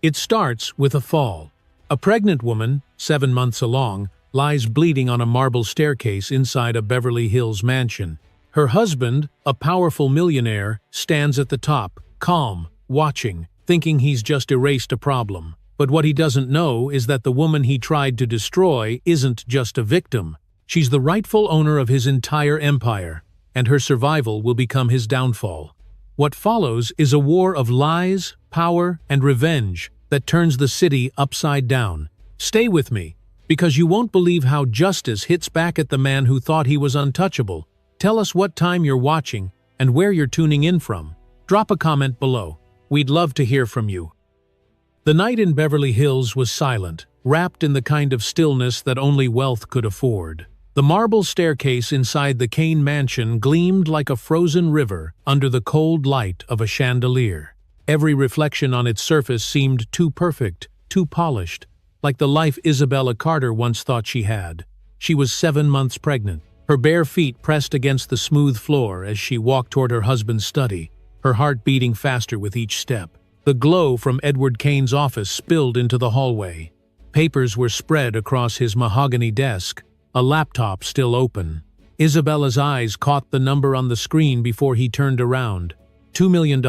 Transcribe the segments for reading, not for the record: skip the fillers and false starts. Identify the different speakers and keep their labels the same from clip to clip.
Speaker 1: It starts with a fall. A pregnant woman, 7 months along, lies bleeding on a marble staircase inside a Beverly Hills mansion. Her husband, a powerful millionaire, stands at the top, calm, watching, thinking he's just erased a problem. But what he doesn't know is that the woman he tried to destroy isn't just a victim. She's the rightful owner of his entire empire, and her survival will become his downfall. What follows is a war of lies, power, and revenge that turns the city upside down. Stay with me, because you won't believe how justice hits back at the man who thought he was untouchable. Tell us what time you're watching and where you're tuning in from. Drop a comment below. We'd love to hear from you. The night in Beverly Hills was silent, wrapped in the kind of stillness that only wealth could afford. The marble staircase inside the Kane mansion gleamed like a frozen river under the cold light of a chandelier. Every reflection on its surface seemed too perfect, too polished, like the life Isabella Carter once thought she had. She was 7 months pregnant, her bare feet pressed against the smooth floor as she walked toward her husband's study, her heart beating faster with each step. The glow from Edward Kane's office spilled into the hallway. Papers were spread across his mahogany desk, a laptop still open. Isabella's eyes caught the number on the screen before he turned around. $2 million.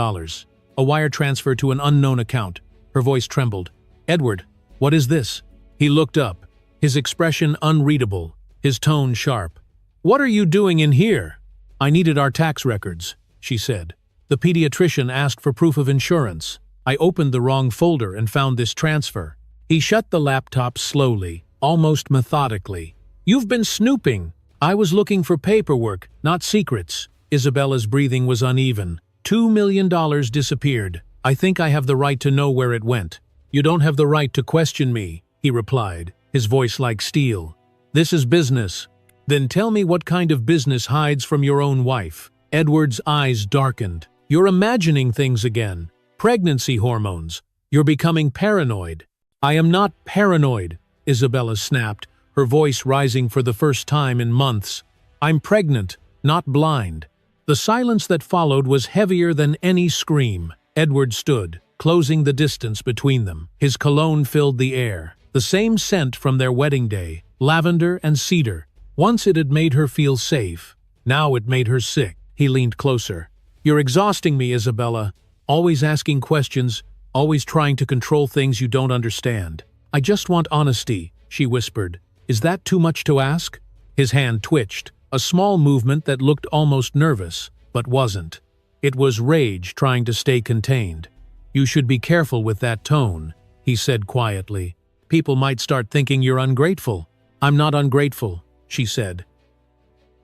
Speaker 1: A wire transfer to an unknown account. Her voice trembled. "Edward, what is this?" He looked up, his expression unreadable, his tone sharp. "What are you doing in here?" "I needed our tax records," she said. "The pediatrician asked for proof of insurance. I opened the wrong folder and found this transfer." He shut the laptop slowly, almost methodically. "You've been snooping. I was looking for paperwork, not secrets." Isabella's breathing was uneven. $2 million disappeared. "I think I have the right to know where it went." "You don't have the right to question me," he replied, his voice like steel. "This is business." "Then tell me what kind of business hides from your own wife." Edward's eyes darkened. "You're imagining things again. Pregnancy hormones. You're becoming paranoid." "I am not paranoid," Isabella snapped, her voice rising for the first time in months. "I'm pregnant, not blind." The silence that followed was heavier than any scream. Edward stood, closing the distance between them. His cologne filled the air, the same scent from their wedding day, lavender and cedar. Once it had made her feel safe. Now it made her sick. He leaned closer. "You're exhausting me, Isabella. Always asking questions, always trying to control things you don't understand." "I just want honesty," she whispered. "Is that too much to ask?" His hand twitched, a small movement that looked almost nervous, but wasn't. It was rage trying to stay contained. "You should be careful with that tone," he said quietly. "People might start thinking you're ungrateful." "I'm not ungrateful," she said.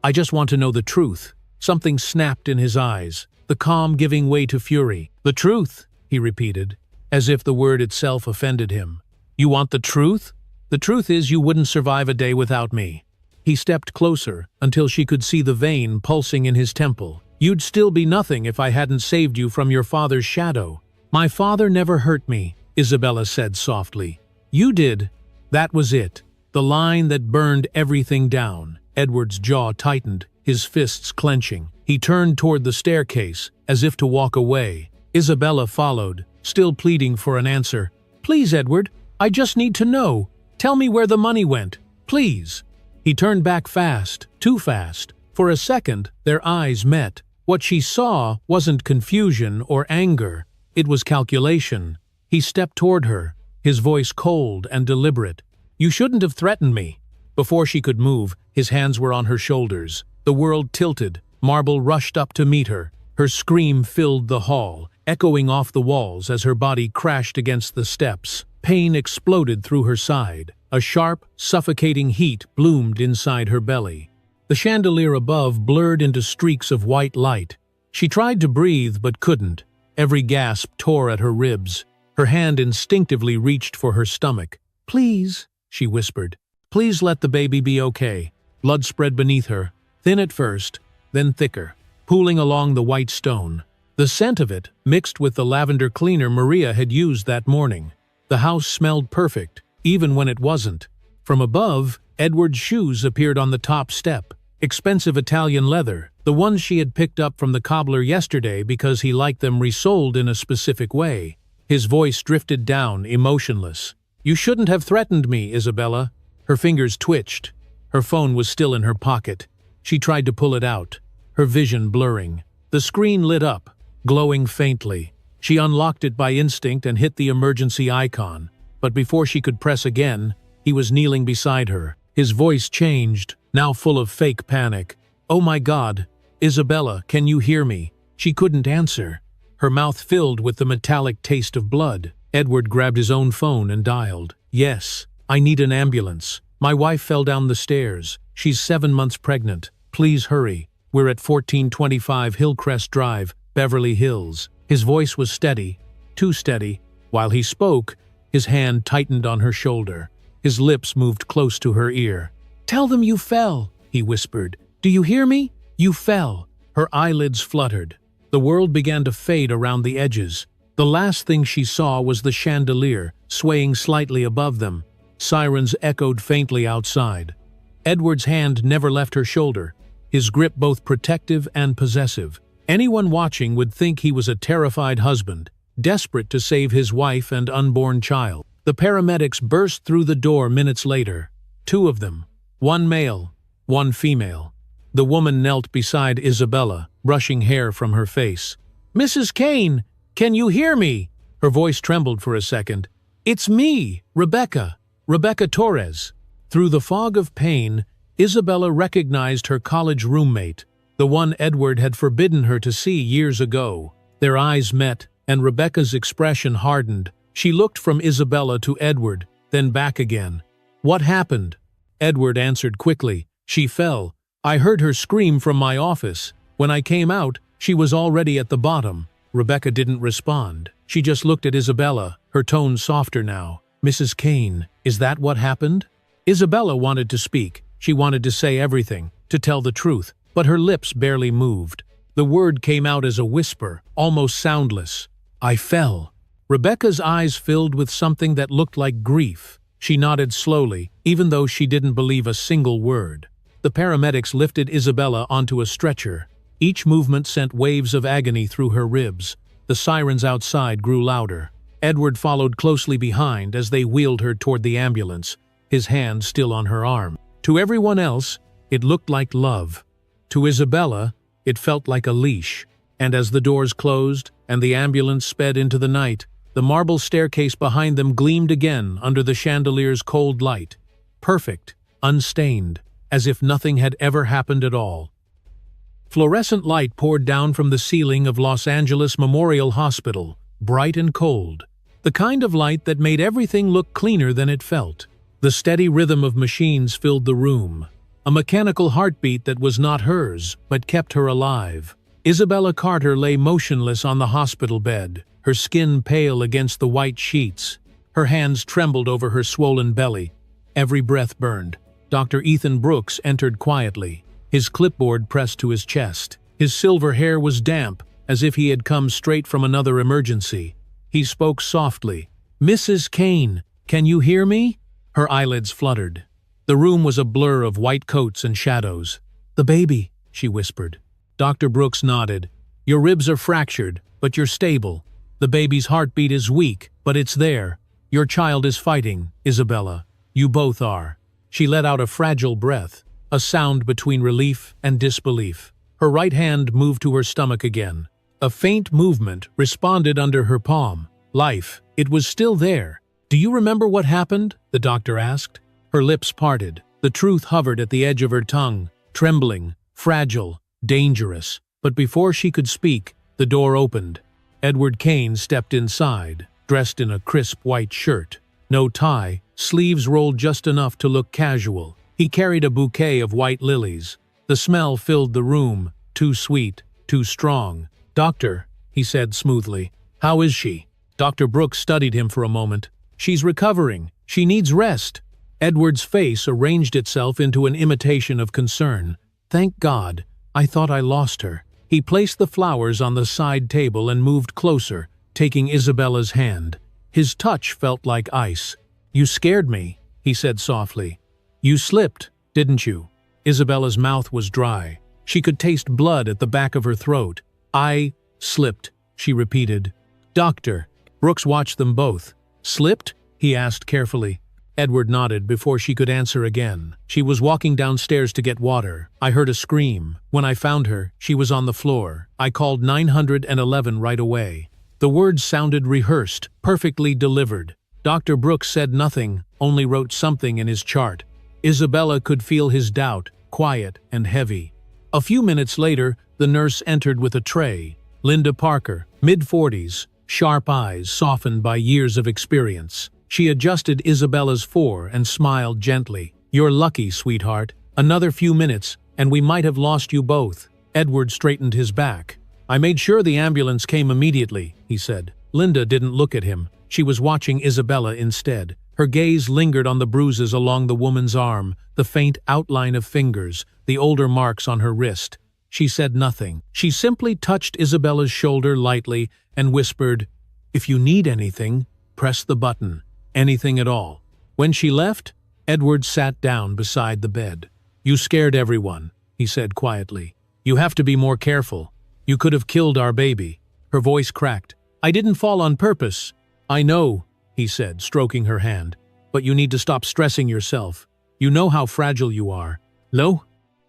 Speaker 1: "I just want to know the truth." Something snapped in his eyes, the calm giving way to fury. "The truth," he repeated, as if the word itself offended him. "You want the truth? The truth is you wouldn't survive a day without me." He stepped closer until she could see the vein pulsing in his temple. "You'd still be nothing if I hadn't saved you from your father's shadow." "My father never hurt me," Isabella said softly. "You did." That was it, the line that burned everything down. Edward's jaw tightened, his fists clenching. He turned toward the staircase, as if to walk away. Isabella followed, still pleading for an answer. "Please, Edward, I just need to know. Tell me where the money went. Please." He turned back fast, too fast. For a second, their eyes met. What she saw wasn't confusion or anger. It was calculation. He stepped toward her, his voice cold and deliberate. "You shouldn't have threatened me." Before she could move, his hands were on her shoulders. The world tilted. Marble rushed up to meet her. Her scream filled the hall, echoing off the walls as her body crashed against the steps. Pain exploded through her side. A sharp, suffocating heat bloomed inside her belly. The chandelier above blurred into streaks of white light. She tried to breathe but couldn't. Every gasp tore at her ribs. Her hand instinctively reached for her stomach. "Please," she whispered. "Please let the baby be okay." Blood spread beneath her, thin at first, then thicker, pooling along the white stone. The scent of it mixed with the lavender cleaner Maria had used that morning. The house smelled perfect, even when it wasn't. From above, Edward's shoes appeared on the top step. Expensive Italian leather, the ones she had picked up from the cobbler yesterday because he liked them resoled in a specific way. His voice drifted down, emotionless. "You shouldn't have threatened me, Isabella." Her fingers twitched. Her phone was still in her pocket. She tried to pull it out, her vision blurring. The screen lit up, glowing faintly. She unlocked it by instinct and hit the emergency icon. But before she could press again, he was kneeling beside her. His voice changed, now full of fake panic. "Oh my God, Isabella, can you hear me?" She couldn't answer. Her mouth filled with the metallic taste of blood. Edward grabbed his own phone and dialed. "Yes, I need an ambulance. My wife fell down the stairs. She's 7 months pregnant. Please hurry. We're at 1425 Hillcrest Drive, Beverly Hills." His voice was steady, too steady. While he spoke, his hand tightened on her shoulder. His lips moved close to her ear. "Tell them you fell," he whispered. "Do you hear me? You fell." Her eyelids fluttered. The world began to fade around the edges. The last thing she saw was the chandelier, swaying slightly above them. Sirens echoed faintly outside. Edward's hand never left her shoulder, his grip both protective and possessive. Anyone watching would think he was a terrified husband, desperate to save his wife and unborn child. The paramedics burst through the door minutes later. 2 of them, 1 male, 1 female. The woman knelt beside Isabella, brushing hair from her face. "Mrs. Kane, can you hear me?" Her voice trembled for a second. "It's me, Rebecca Torres." Through the fog of pain, Isabella recognized her college roommate, the one Edward had forbidden her to see years ago. Their eyes met, and Rebecca's expression hardened. She looked from Isabella to Edward, then back again. "What happened?" Edward answered quickly. "She fell. I heard her scream from my office. When I came out, she was already at the bottom." Rebecca didn't respond. She just looked at Isabella, her tone softer now. "Mrs. Kane, is that what happened?" Isabella wanted to speak. She wanted to say everything, to tell the truth, but her lips barely moved. The word came out as a whisper, almost soundless. "I fell." Rebecca's eyes filled with something that looked like grief. She nodded slowly, even though she didn't believe a single word. The paramedics lifted Isabella onto a stretcher. Each movement sent waves of agony through her ribs. The sirens outside grew louder. Edward followed closely behind as they wheeled her toward the ambulance, his hand still on her arm. To everyone else, it looked like love. To Isabella, it felt like a leash. And as the doors closed and the ambulance sped into the night, the marble staircase behind them gleamed again under the chandelier's cold light. Perfect, unstained, as if nothing had ever happened at all. Fluorescent light poured down from the ceiling of Los Angeles Memorial Hospital, bright and cold. The kind of light that made everything look cleaner than it felt. The steady rhythm of machines filled the room. A mechanical heartbeat that was not hers, but kept her alive. Isabella Carter lay motionless on the hospital bed, her skin pale against the white sheets. Her hands trembled over her swollen belly. Every breath burned. Dr. Ethan Brooks entered quietly, his clipboard pressed to his chest. His silver hair was damp, as if he had come straight from another emergency. He spoke softly. "Mrs. Kane, can you hear me?" Her eyelids fluttered. The room was a blur of white coats and shadows. "The baby," she whispered. Dr. Brooks nodded. "Your ribs are fractured, but you're stable. The baby's heartbeat is weak, but it's there. Your child is fighting, Isabella. You both are." She let out a fragile breath, a sound between relief and disbelief. Her right hand moved to her stomach again. A faint movement responded under her palm. Life. It was still there. "Do you remember what happened?" the doctor asked. Her lips parted. The truth hovered at the edge of her tongue, trembling, fragile, dangerous. But before she could speak, the door opened. Edward Kane stepped inside, dressed in a crisp white shirt. No tie, sleeves rolled just enough to look casual. He carried a bouquet of white lilies. The smell filled the room, too sweet, too strong. "Doctor," he said smoothly, "how is she?" Dr. Brooks studied him for a moment. "She's recovering. She needs rest." Edward's face arranged itself into an imitation of concern. "Thank God. I thought I lost her." He placed the flowers on the side table and moved closer, taking Isabella's hand. His touch felt like ice. "You scared me," he said softly. "You slipped, didn't you?" Isabella's mouth was dry. She could taste blood at the back of her throat. "I slipped," she repeated. "Doctor," Brooks watched them both. "Slipped?" he asked carefully. Edward nodded before she could answer again. "She was walking downstairs to get water. I heard a scream. When I found her, she was on the floor. I called 911 right away." The words sounded rehearsed, perfectly delivered. Dr. Brooks said nothing, only wrote something in his chart. Isabella could feel his doubt, quiet and heavy. A few minutes later, the nurse entered with a tray. Linda Parker, mid-40s, sharp eyes softened by years of experience. She adjusted Isabella's fore and smiled gently. "You're lucky, sweetheart. Another few minutes, and we might have lost you both." Edward straightened his back. "I made sure the ambulance came immediately," he said. Linda didn't look at him. She was watching Isabella instead. Her gaze lingered on the bruises along the woman's arm, the faint outline of fingers, the older marks on her wrist. She said nothing. She simply touched Isabella's shoulder lightly and whispered, "If you need anything, press the button. Anything at all." When she left, Edward sat down beside the bed. "You scared everyone," he said quietly. "You have to be more careful. You could have killed our baby." Her voice cracked. "I didn't fall on purpose." "I know," he said, stroking her hand. "But you need to stop stressing yourself. You know how fragile you are." "No?"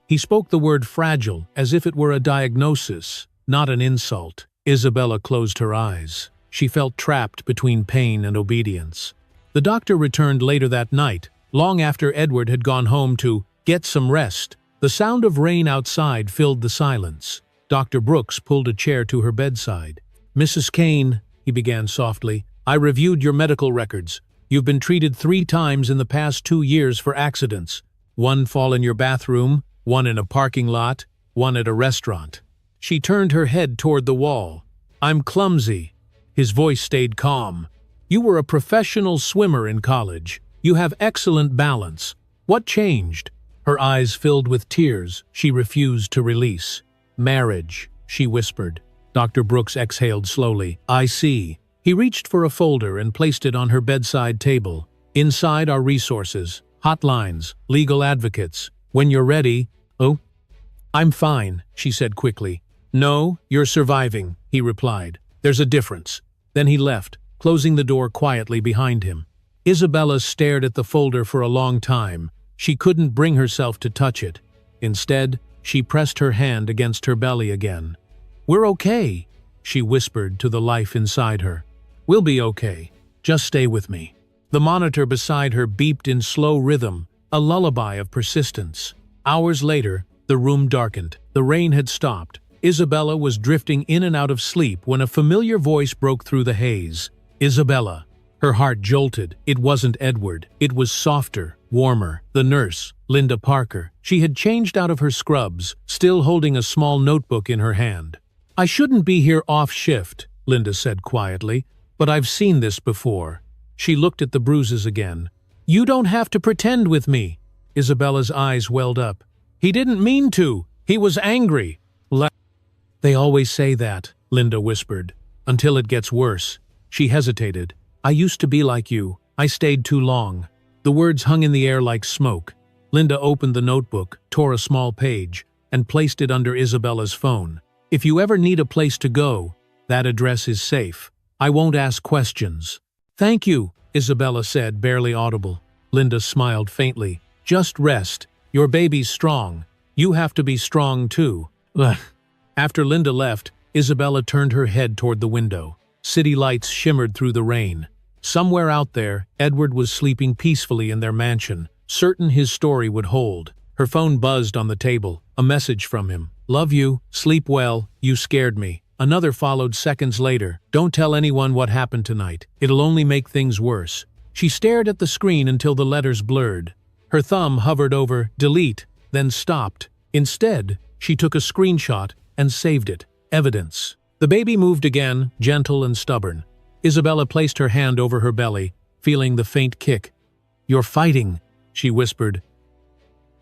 Speaker 1: He spoke the word fragile as if it were a diagnosis, not an insult. Isabella closed her eyes. She felt trapped between pain and obedience. The doctor returned later that night, long after Edward had gone home to get some rest. The sound of rain outside filled the silence. Dr. Brooks pulled a chair to her bedside. "Mrs. Kane," he began softly, "I reviewed your medical records. You've been treated 3 times in the past 2 years for accidents. 1 fall in your bathroom, 1 in a parking lot, 1 at a restaurant." She turned her head toward the wall. "I'm clumsy." His voice stayed calm. "You were a professional swimmer in college. You have excellent balance. What changed?" Her eyes filled with tears she refused to release. "Marriage," she whispered. Dr. Brooks exhaled slowly. "I see." He reached for a folder and placed it on her bedside table. "Inside are resources, hotlines, legal advocates. When you're ready—" "Oh?" "I'm fine," she said quickly. "No, you're surviving," he replied. "There's a difference." Then he left, closing the door quietly behind him. Isabella stared at the folder for a long time. She couldn't bring herself to touch it. Instead, she pressed her hand against her belly again. "We're okay," she whispered to the life inside her. "We'll be okay. Just stay with me." The monitor beside her beeped in slow rhythm, a lullaby of persistence. Hours later, the room darkened. The rain had stopped. Isabella was drifting in and out of sleep when a familiar voice broke through the haze. "Isabella." Her heart jolted. It wasn't Edward. It was softer, warmer. The nurse, Linda Parker. She had changed out of her scrubs, still holding a small notebook in her hand. "I shouldn't be here off shift," Linda said quietly, "but I've seen this before." She looked at the bruises again. "You don't have to pretend with me." Isabella's eyes welled up. "He didn't mean to. He was angry." "They always say that," Linda whispered, "until it gets worse." She hesitated. "I used to be like you. I stayed too long." The words hung in the air like smoke. Linda opened the notebook, tore a small page, and placed it under Isabella's phone. "If you ever need a place to go, that address is safe. I won't ask questions." "Thank you," Isabella said, barely audible. Linda smiled faintly. "Just rest. Your baby's strong. You have to be strong too." Ugh. After Linda left, Isabella turned her head toward the window. City lights shimmered through the rain. Somewhere out there, Edward was sleeping peacefully in their mansion, certain his story would hold. Her phone buzzed on the table, a message from him. "Love you, sleep well, you scared me." Another followed seconds later. "Don't tell anyone what happened tonight. It'll only make things worse." She stared at the screen until the letters blurred. Her thumb hovered over delete, then stopped. Instead, she took a screenshot and saved it. Evidence. The baby moved again, gentle and stubborn. Isabella placed her hand over her belly, feeling the faint kick. "You're fighting," she whispered.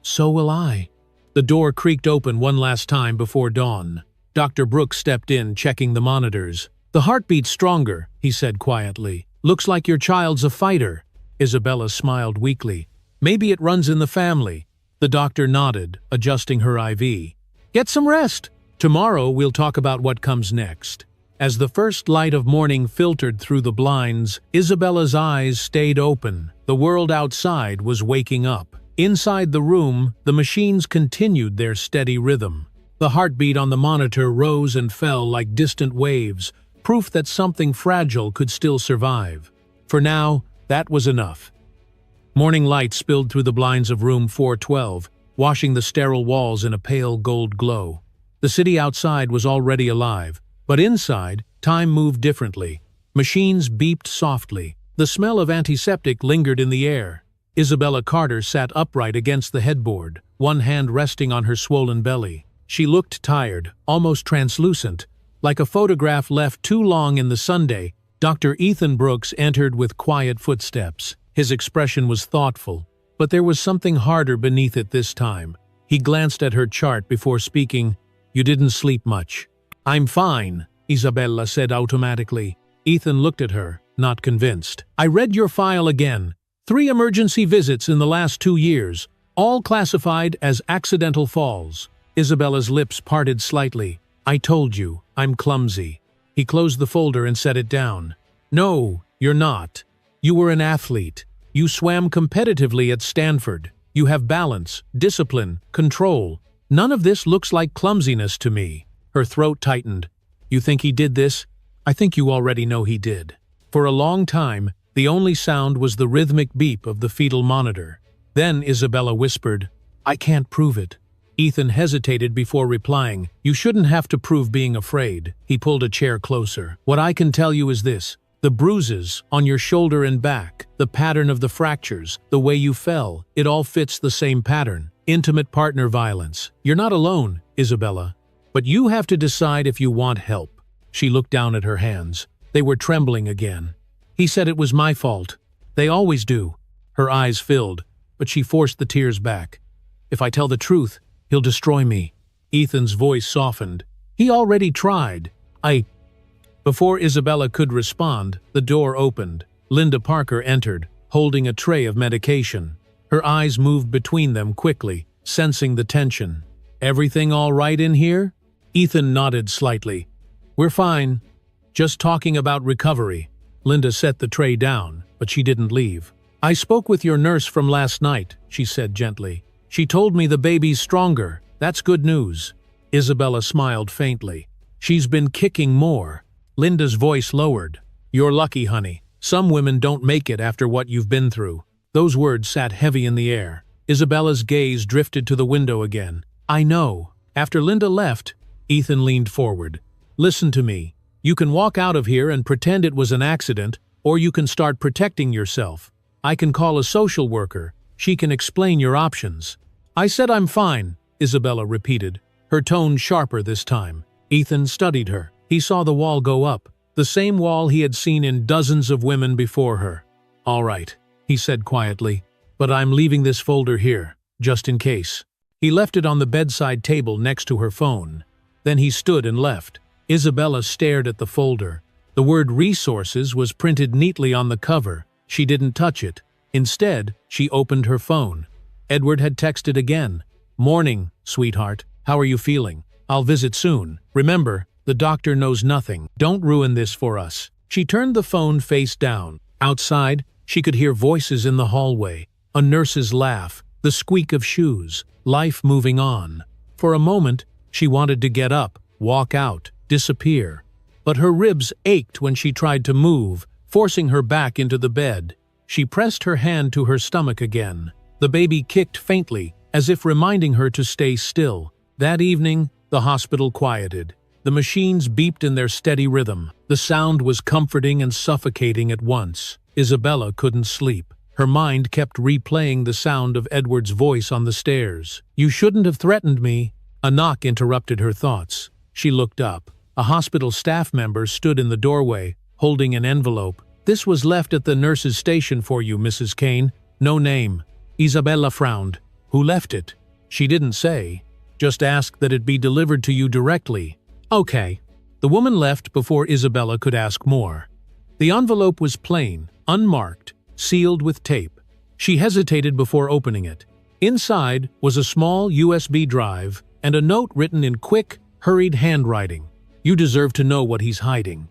Speaker 1: "So will I." The door creaked open one last time before dawn. Dr. Brooks stepped in, checking the monitors. "The heartbeat's stronger," he said quietly. "Looks like your child's a fighter." Isabella smiled weakly. "Maybe it runs in the family." The doctor nodded, adjusting her IV. "Get some rest. Tomorrow we'll talk about what comes next." As the first light of morning filtered through the blinds, Isabella's eyes stayed open. The world outside was waking up. Inside the room, the machines continued their steady rhythm. The heartbeat on the monitor rose and fell like distant waves, proof that something fragile could still survive. For now, that was enough. Morning light spilled through the blinds of room 412, washing the sterile walls in a pale gold glow. The city outside was already alive, but inside, time moved differently. Machines beeped softly. The smell of antiseptic lingered in the air. Isabella Carter sat upright against the headboard, one hand resting on her swollen belly. She looked tired, almost translucent. Like a photograph left too long in the Sunday, Dr. Ethan Brooks entered with quiet footsteps. His expression was thoughtful, but there was something harder beneath it this time. He glanced at her chart before speaking. "You didn't sleep much." "I'm fine," Isabella said automatically. Ethan looked at her, not convinced. "I read your file again. 3 emergency visits in the last 2 years, all classified as accidental falls." Isabella's lips parted slightly. "I told you, I'm clumsy." He closed the folder and set it down. "No, you're not. You were an athlete. You swam competitively at Stanford. You have balance, discipline, control. None of this looks like clumsiness to me." Her throat tightened. "You think he did this? I think you already know he did." For a long time, the only sound was the rhythmic beep of the fetal monitor. Then Isabella whispered, "I can't prove it." Ethan hesitated before replying, "You shouldn't have to prove being afraid." He pulled a chair closer. "What I can tell you is this. The bruises on your shoulder and back, the pattern of the fractures, the way you fell, it all fits the same pattern. Intimate partner violence. You're not alone, Isabella. But you have to decide if you want help." She looked down at her hands. They were trembling again. "He said it was my fault. They always do." Her eyes filled, but she forced the tears back. "If I tell the truth, he'll destroy me." Ethan's voice softened. "He already tried. Before Isabella could respond, the door opened. Linda Parker entered, holding a tray of medication. Her eyes moved between them quickly, sensing the tension. "Everything all right in here?" Ethan nodded slightly. "We're fine. Just talking about recovery." Linda set the tray down, but she didn't leave. "I spoke with your nurse from last night," she said gently. "She told me the baby's stronger. That's good news." Isabella smiled faintly. "She's been kicking more." Linda's voice lowered. "You're lucky, honey. Some women don't make it after what you've been through." Those words sat heavy in the air. Isabella's gaze drifted to the window again. "I know." After Linda left, Ethan leaned forward. "Listen to me. You can walk out of here and pretend it was an accident, or you can start protecting yourself. I can call a social worker. She can explain your options." "I said I'm fine," Isabella repeated, her tone sharper this time. Ethan studied her. He saw the wall go up, the same wall he had seen in dozens of women before her. "All right," he said quietly, "but I'm leaving this folder here, just in case." He left it on the bedside table next to her phone. Then he stood and left. Isabella stared at the folder. The word resources was printed neatly on the cover. She didn't touch it. Instead, she opened her phone. Edward had texted again. "Morning, sweetheart. How are you feeling? I'll visit soon. Remember, the doctor knows nothing. Don't ruin this for us." She turned the phone face down. Outside, she could hear voices in the hallway, a nurse's laugh, the squeak of shoes, life moving on. For a moment, she wanted to get up, walk out, disappear. But her ribs ached when she tried to move, forcing her back into the bed. She pressed her hand to her stomach again. The baby kicked faintly, as if reminding her to stay still. That evening, the hospital quieted. The machines beeped in their steady rhythm. The sound was comforting and suffocating at once. Isabella couldn't sleep. Her mind kept replaying the sound of Edward's voice on the stairs. "You shouldn't have threatened me." A knock interrupted her thoughts. She looked up. A hospital staff member stood in the doorway, holding an envelope. "This was left at the nurse's station for you, Mrs. Kane. No name." Isabella frowned. "Who left it?" "She didn't say. Just asked that it be delivered to you directly." "Okay." The woman left before Isabella could ask more. The envelope was plain, unmarked, sealed with tape. She hesitated before opening it. Inside was a small USB drive and a note written in quick, hurried handwriting. You deserve to know what he's hiding.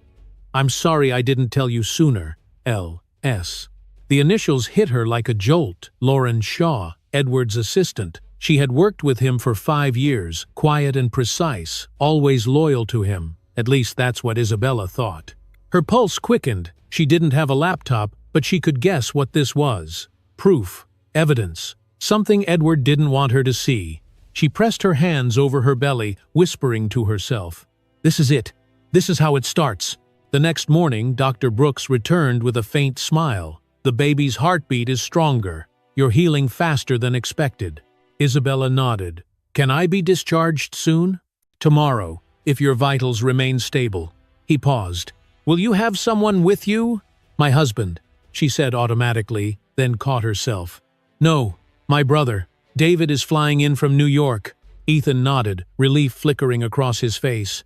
Speaker 1: I'm sorry I didn't tell you sooner, L.S. The initials hit her like a jolt. Lauren Shaw, Edward's assistant. She had worked with him for 5 years, quiet and precise, always loyal to him. At least that's what Isabella thought. Her pulse quickened. She didn't have a laptop, but she could guess what this was. Proof. Evidence. Something Edward didn't want her to see. She pressed her hands over her belly, whispering to herself, "This is it. This is how it starts." The next morning, Dr. Brooks returned with a faint smile. "The baby's heartbeat is stronger. You're healing faster than expected." Isabella nodded. "Can I be discharged soon?" "Tomorrow, if your vitals remain stable." He paused. "Will you have someone with you?" "My husband," she said automatically, then caught herself. "No, my brother. David is flying in from New York." Ethan nodded, relief flickering across his face.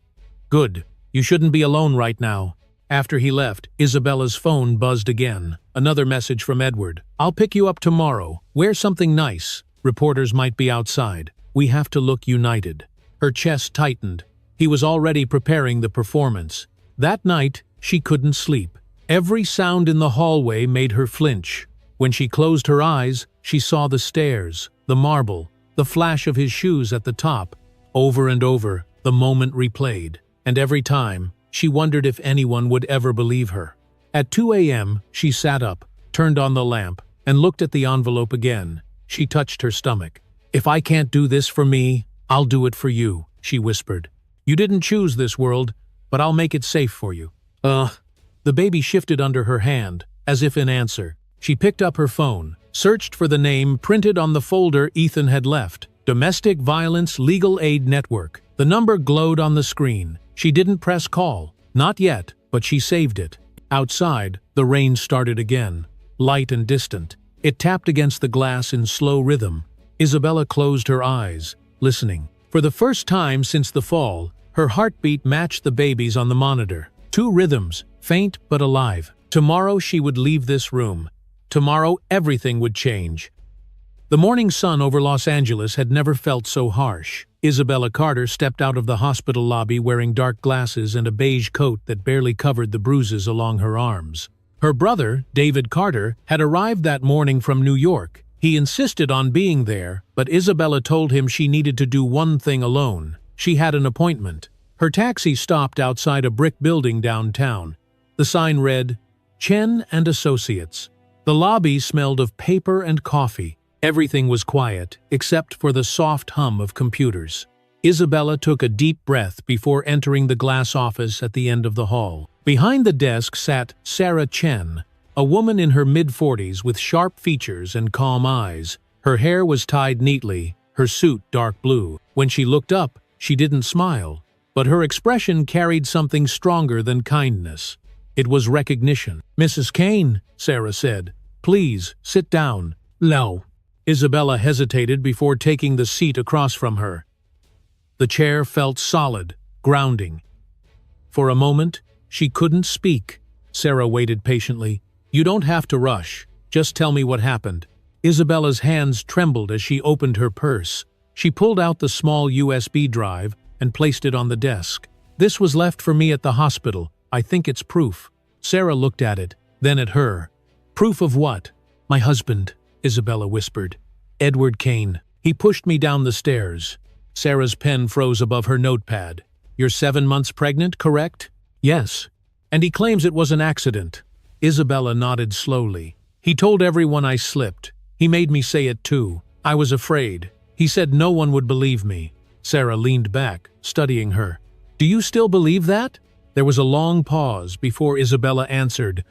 Speaker 1: "Good. You shouldn't be alone right now." After he left, Isabella's phone buzzed again. Another message from Edward. "I'll pick you up tomorrow. Wear something nice. Reporters might be outside. We have to look united." Her chest tightened. He was already preparing the performance. That night, she couldn't sleep. Every sound in the hallway made her flinch. When she closed her eyes, she saw the stairs, the marble, the flash of his shoes at the top. Over and over, the moment replayed. And every time, she wondered if anyone would ever believe her. At 2 a.m., she sat up, turned on the lamp, and looked at the envelope again. She touched her stomach. "If I can't do this for me, I'll do it for you," she whispered. "You didn't choose this world, but I'll make it safe for you." The baby shifted under her hand, as if in answer. She picked up her phone, searched for the name printed on the folder Ethan had left. Domestic Violence Legal Aid Network. The number glowed on the screen. She didn't press call. Not yet, but she saved it. Outside, the rain started again, light and distant. It tapped against the glass in slow rhythm. Isabella closed her eyes, listening. For the first time since the fall, her heartbeat matched the baby's on the monitor. 2 rhythms, faint but alive. Tomorrow she would leave this room. Tomorrow everything would change. The morning sun over Los Angeles had never felt so harsh. Isabella Carter stepped out of the hospital lobby wearing dark glasses and a beige coat that barely covered the bruises along her arms. Her brother, David Carter, had arrived that morning from New York. He insisted on being there, but Isabella told him she needed to do one thing alone. She had an appointment. Her taxi stopped outside a brick building downtown. The sign read, "Chen and Associates." The lobby smelled of paper and coffee. Everything was quiet, except for the soft hum of computers. Isabella took a deep breath before entering the glass office at the end of the hall. Behind the desk sat Sarah Chen, a woman in her mid-40s with sharp features and calm eyes. Her hair was tied neatly, her suit dark blue. When she looked up, she didn't smile, but her expression carried something stronger than kindness. It was recognition. "Mrs. Kane," Sarah said, "please, sit down." "No." Isabella hesitated before taking the seat across from her. The chair felt solid, grounding. For a moment, she couldn't speak. Sarah waited patiently. "You don't have to rush. Just tell me what happened." Isabella's hands trembled as she opened her purse. She pulled out the small USB drive and placed it on the desk. "This was left for me at the hospital. I think it's proof." Sarah looked at it, then at her. "Proof of what?" "My husband," Isabella whispered. "Edward Kane. He pushed me down the stairs." Sarah's pen froze above her notepad. "You're 7 months pregnant, correct?" "Yes." "And he claims it was an accident." Isabella nodded slowly. "He told everyone I slipped. He made me say it too. I was afraid. He said no one would believe me." Sarah leaned back, studying her. "Do you still believe that?" There was a long pause before Isabella answered,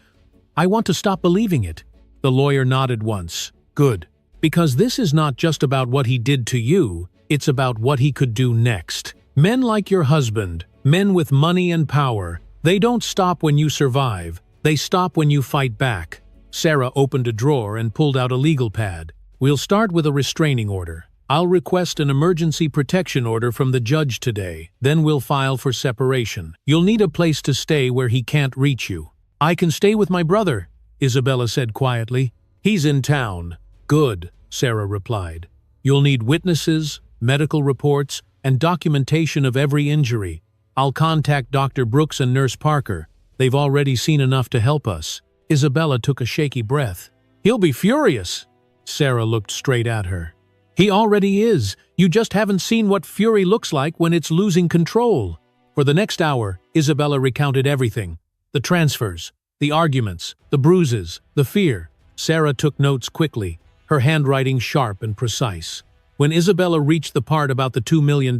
Speaker 1: "I want to stop believing it." The lawyer nodded once. "Good. Because this is not just about what he did to you, it's about what he could do next. Men like your husband, men with money and power, they don't stop when you survive, they stop when you fight back." Sarah opened a drawer and pulled out a legal pad. "We'll start with a restraining order. I'll request an emergency protection order from the judge today, then we'll file for separation. You'll need a place to stay where he can't reach you." "I can stay with my brother," Isabella said quietly. "He's in town." "Good," Sarah replied. "You'll need witnesses, medical reports, and documentation of every injury. I'll contact Dr. Brooks and Nurse Parker. They've already seen enough to help us." Isabella took a shaky breath. "He'll be furious." Sarah looked straight at her. "He already is. You just haven't seen what fury looks like when it's losing control." For the next hour, Isabella recounted everything. The transfers, the arguments, the bruises, the fear. Sarah took notes quickly, her handwriting sharp and precise. When Isabella reached the part about the $2 million,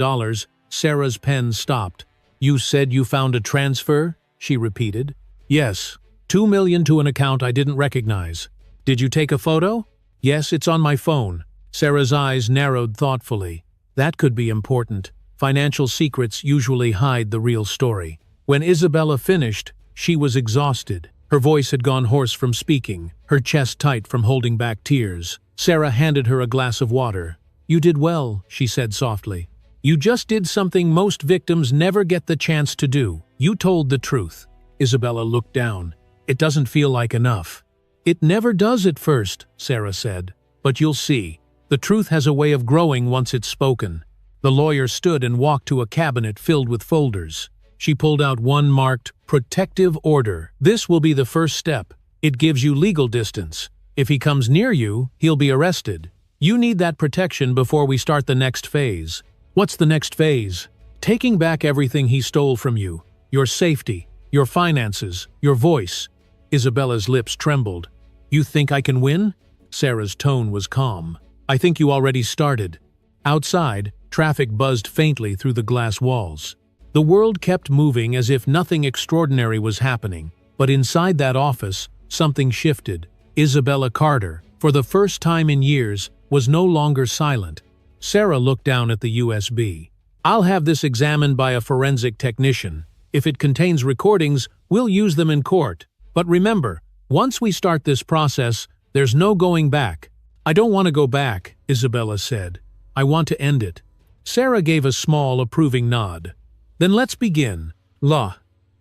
Speaker 1: Sarah's pen stopped. "You said you found a transfer?" she repeated. "Yes. $2 million to an account I didn't recognize." "Did you take a photo?" "Yes, it's on my phone." Sarah's eyes narrowed thoughtfully. That could be important. Financial secrets usually hide the real story. When Isabella finished, she was exhausted. Her voice had gone hoarse from speaking, her chest tight from holding back tears. Sarah handed her a glass of water. "You did well," she said softly. "You just did something most victims never get the chance to do. You told the truth." Isabella looked down. "It doesn't feel like enough." "It never does at first," Sarah said. "But you'll see. The truth has a way of growing once it's spoken." The lawyer stood and walked to a cabinet filled with folders. She pulled out one marked "Protective Order." "This will be the first step. It gives you legal distance. If he comes near you, he'll be arrested. You need that protection before we start the next phase." "What's the next phase?" "Taking back everything he stole from you. Your safety, your finances, your voice." Isabella's lips trembled. "You think I can win?" Sarah's tone was calm. "I think you already started." Outside, traffic buzzed faintly through the glass walls. The world kept moving as if nothing extraordinary was happening. But inside that office, something shifted. Isabella Carter, for the first time in years, was no longer silent. Sarah looked down at the USB. "I'll have this examined by a forensic technician. If it contains recordings, we'll use them in court. But remember, once we start this process, there's no going back." "I don't want to go back," Isabella said. "I want to end it." Sarah gave a small, approving nod. "Then let's begin." "Law."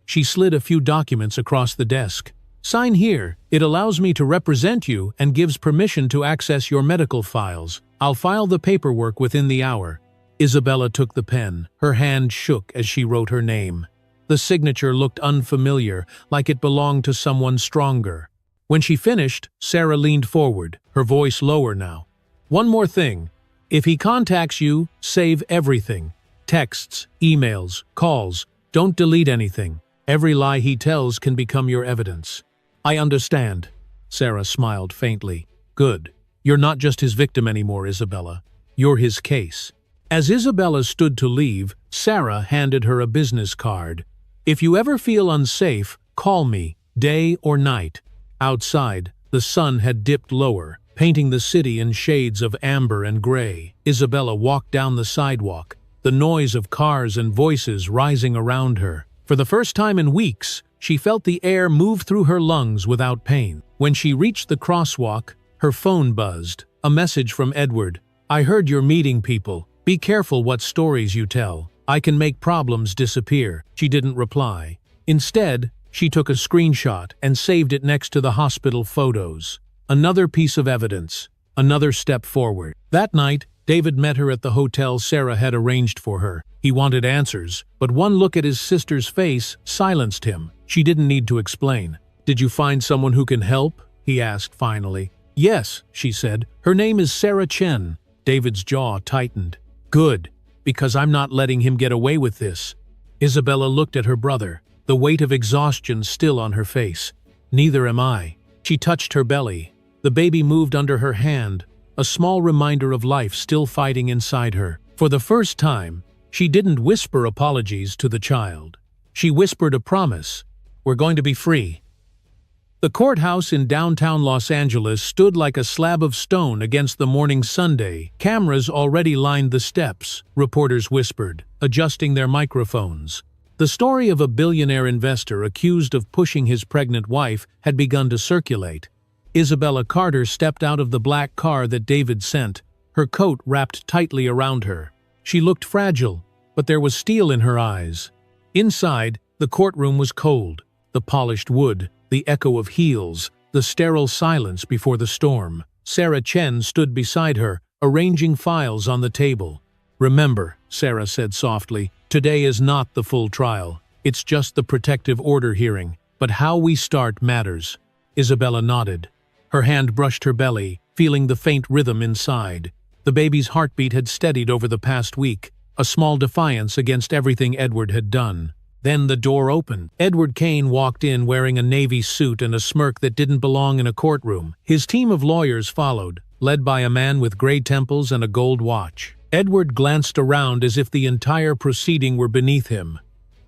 Speaker 1: She slid a few documents across the desk. "Sign here. It allows me to represent you and gives permission to access your medical files. I'll file the paperwork within the hour." Isabella took the pen. Her hand shook as she wrote her name. The signature looked unfamiliar, like it belonged to someone stronger. When she finished, Sarah leaned forward, her voice lower now. "One more thing. If he contacts you, save everything. Texts, emails, calls. Don't delete anything. Every lie he tells can become your evidence." "I understand." Sarah smiled faintly. "Good. You're not just his victim anymore, Isabella. You're his case." As Isabella stood to leave, Sarah handed her a business card. "If you ever feel unsafe, call me, day or night." Outside, the sun had dipped lower, painting the city in shades of amber and gray. Isabella walked down the sidewalk, the noise of cars and voices rising around her. For the first time in weeks, she felt the air move through her lungs without pain. When she reached the crosswalk, her phone buzzed. A message from Edward. "I heard you're meeting people. Be careful what stories you tell. I can make problems disappear." She didn't reply. Instead, she took a screenshot and saved it next to the hospital photos. Another piece of evidence. Another step forward. That night, David met her at the hotel Sarah had arranged for her. He wanted answers, but one look at his sister's face silenced him. She didn't need to explain. "Did you find someone who can help?" he asked finally. "Yes," she said. "Her name is Sarah Chen." David's jaw tightened. "Good, because I'm not letting him get away with this." Isabella looked at her brother, the weight of exhaustion still on her face. "Neither am I." She touched her belly. The baby moved under her hand, a small reminder of life still fighting inside her. For the first time, she didn't whisper apologies to the child. She whispered a promise. "We're going to be free." The courthouse in downtown Los Angeles stood like a slab of stone against the morning Sunday. Cameras already lined the steps, reporters whispered, adjusting their microphones. The story of a billionaire investor accused of pushing his pregnant wife had begun to circulate. Isabella Carter stepped out of the black car that David sent, her coat wrapped tightly around her. She looked fragile, but there was steel in her eyes. Inside, the courtroom was cold. The polished wood, the echo of heels, the sterile silence before the storm. Sarah Chen stood beside her, arranging files on the table. "Remember," Sarah said softly, Today is not the full trial. It's just the protective order hearing. But how we start matters. Isabella nodded. Her hand brushed her belly, feeling the faint rhythm inside. The baby's heartbeat had steadied over the past week, a small defiance against everything Edward had done. Then the door opened. Edward Kane walked in wearing a navy suit and a smirk that didn't belong in a courtroom. His team of lawyers followed, led by a man with gray temples and a gold watch. Edward glanced around as if the entire proceeding were beneath him.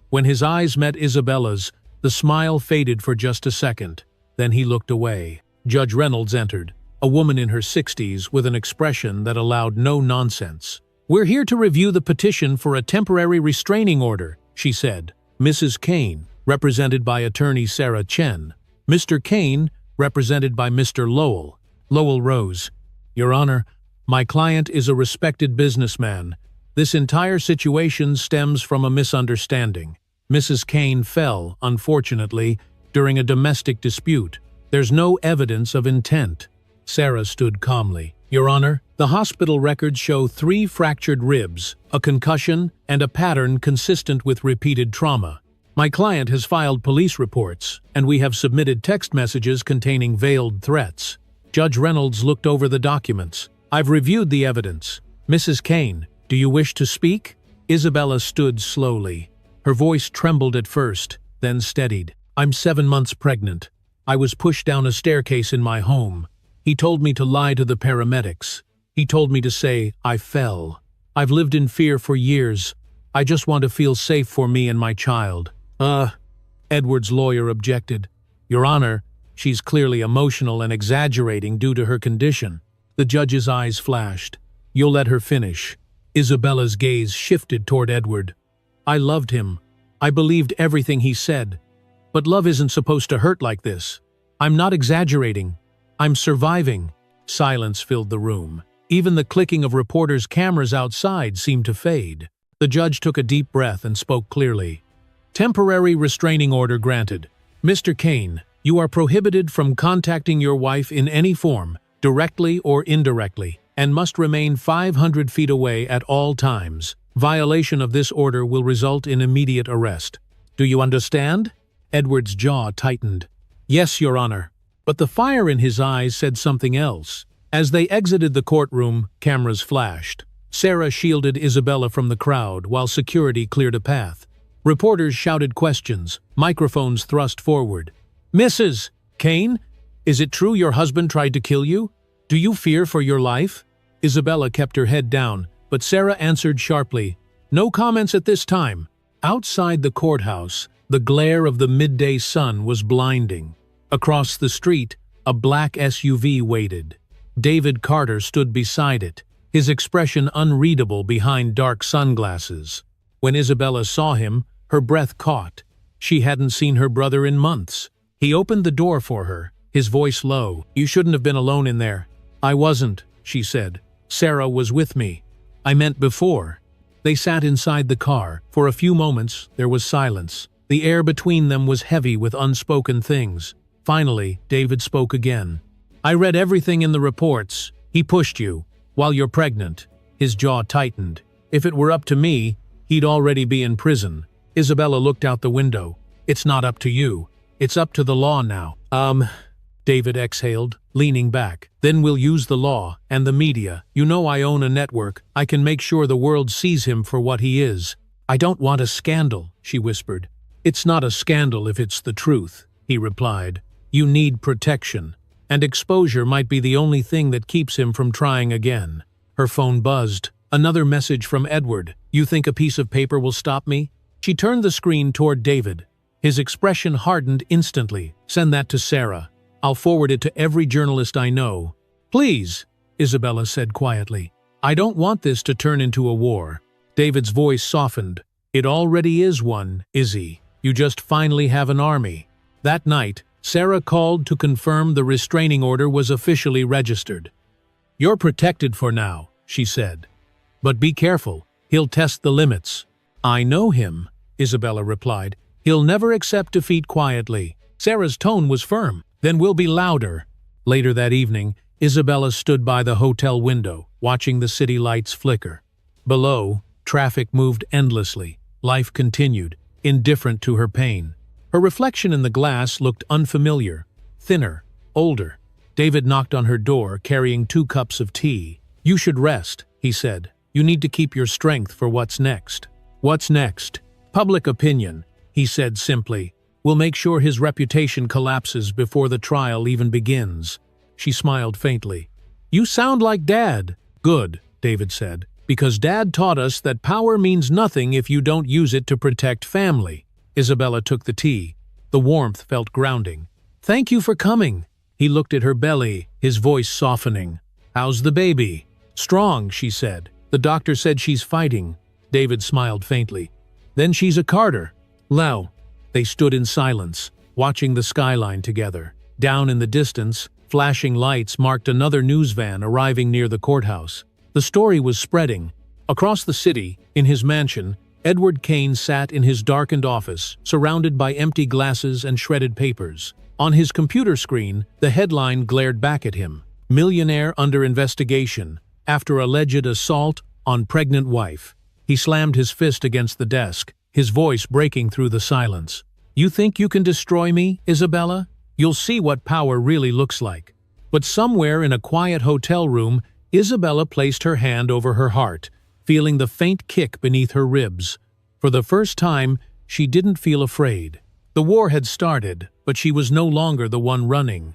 Speaker 1: When his eyes met Isabella's, the smile faded for just a second. Then he looked away. Judge Reynolds entered, a woman in her 60s with an expression that allowed no nonsense. "We're here to review the petition for a temporary restraining order," she said. Mrs. Kane, represented by attorney Sarah Chen. Mr. Kane, represented by Mr. Lowell. Lowell rose. "Your Honor, my client is a respected businessman. This entire situation stems from a misunderstanding. Mrs. Kane fell, unfortunately, during a domestic dispute. There's no evidence of intent." Sarah stood calmly. "Your Honor, the hospital records show 3 fractured ribs, a concussion, and a pattern consistent with repeated trauma. My client has filed police reports, and we have submitted text messages containing veiled threats." Judge Reynolds looked over the documents. "I've reviewed the evidence. Mrs. Kane, do you wish to speak?" Isabella stood slowly. Her voice trembled at first, then steadied. "I'm 7 months pregnant. I was pushed down a staircase in my home. He told me to lie to the paramedics. He told me to say, 'I fell.' I've lived in fear for years. I just want to feel safe for me and my child." Edward's lawyer objected. "Your Honor, she's clearly emotional and exaggerating due to her condition." The judge's eyes flashed. "You'll let her finish." Isabella's gaze shifted toward Edward. "I loved him. I believed everything he said. But love isn't supposed to hurt like this. I'm not exaggerating. I'm surviving." Silence filled the room. Even the clicking of reporters' cameras outside seemed to fade. The judge took a deep breath and spoke clearly. "Temporary restraining order granted. Mr. Kane, you are prohibited from contacting your wife in any form, directly or indirectly, and must remain 500 feet away at all times. Violation of this order will result in immediate arrest. Do you understand?" Edward's jaw tightened. "Yes, Your Honor." But the fire in his eyes said something else. As they exited the courtroom, cameras flashed. Sarah shielded Isabella from the crowd while security cleared a path. Reporters shouted questions, microphones thrust forward. "Mrs. Kane, is it true your husband tried to kill you? Do you fear for your life?" Isabella kept her head down, but Sarah answered sharply, "No comments at this time." Outside the courthouse, the glare of the midday sun was blinding. Across the street, a black SUV waited. David Carter stood beside it, his expression unreadable behind dark sunglasses. When Isabella saw him, her breath caught. She hadn't seen her brother in months. He opened the door for her, his voice low. "You shouldn't have been alone in there." "I wasn't," she said. "Sarah was with me. I meant before." They sat inside the car. For a few moments, there was silence. The air between them was heavy with unspoken things. Finally, David spoke again. "I read everything in the reports. He pushed you, while you're pregnant." His jaw tightened. "If it were up to me, he'd already be in prison." Isabella looked out the window. "It's not up to you. It's up to the law now." David exhaled, leaning back. "Then we'll use the law, and the media. You know I own a network. I can make sure the world sees him for what he is." "I don't want a scandal," she whispered. "It's not a scandal if it's the truth," he replied. "You need protection, and exposure might be the only thing that keeps him from trying again." Her phone buzzed. Another message from Edward. "You think a piece of paper will stop me?" She turned the screen toward David. His expression hardened instantly. "Send that to Sarah. I'll forward it to every journalist I know." "Please," Isabella said quietly. "I don't want this to turn into a war." David's voice softened. "It already is one, Izzy. You just finally have an army." That night, Sarah called to confirm the restraining order was officially registered. "You're protected for now," she said. "But be careful. He'll test the limits." "I know him," Isabella replied. "He'll never accept defeat quietly." Sarah's tone was firm. "Then we'll be louder." Later that evening, Isabella stood by the hotel window, watching the city lights flicker. Below, traffic moved endlessly. Life continued, indifferent to her pain. Her reflection in the glass looked unfamiliar, thinner, older. David knocked on her door, carrying 2 cups of tea. "You should rest," he said. "You need to keep your strength for what's next." "What's next?" "Public opinion," he said simply. "We'll make sure his reputation collapses before the trial even begins." She smiled faintly. "You sound like Dad." "Good," David said, "because Dad taught us that power means nothing if you don't use it to protect family." Isabella took the tea. The warmth felt grounding. "Thank you for coming." He looked at her belly, his voice softening. "How's the baby?" "Strong," she said. "The doctor said she's fighting." David smiled faintly. "Then she's a Carter." "Lau." They stood in silence, watching the skyline together. Down in the distance, flashing lights marked another news van arriving near the courthouse. The story was spreading. Across the city, in his mansion, Edward Kane sat in his darkened office, surrounded by empty glasses and shredded papers. On his computer screen, the headline glared back at him. "Millionaire under investigation, after alleged assault on pregnant wife." He slammed his fist against the desk, his voice breaking through the silence. "You think you can destroy me, Isabella? You'll see what power really looks like." But somewhere in a quiet hotel room, Isabella placed her hand over her heart, feeling the faint kick beneath her ribs. For the first time, she didn't feel afraid. The war had started, but she was no longer the one running.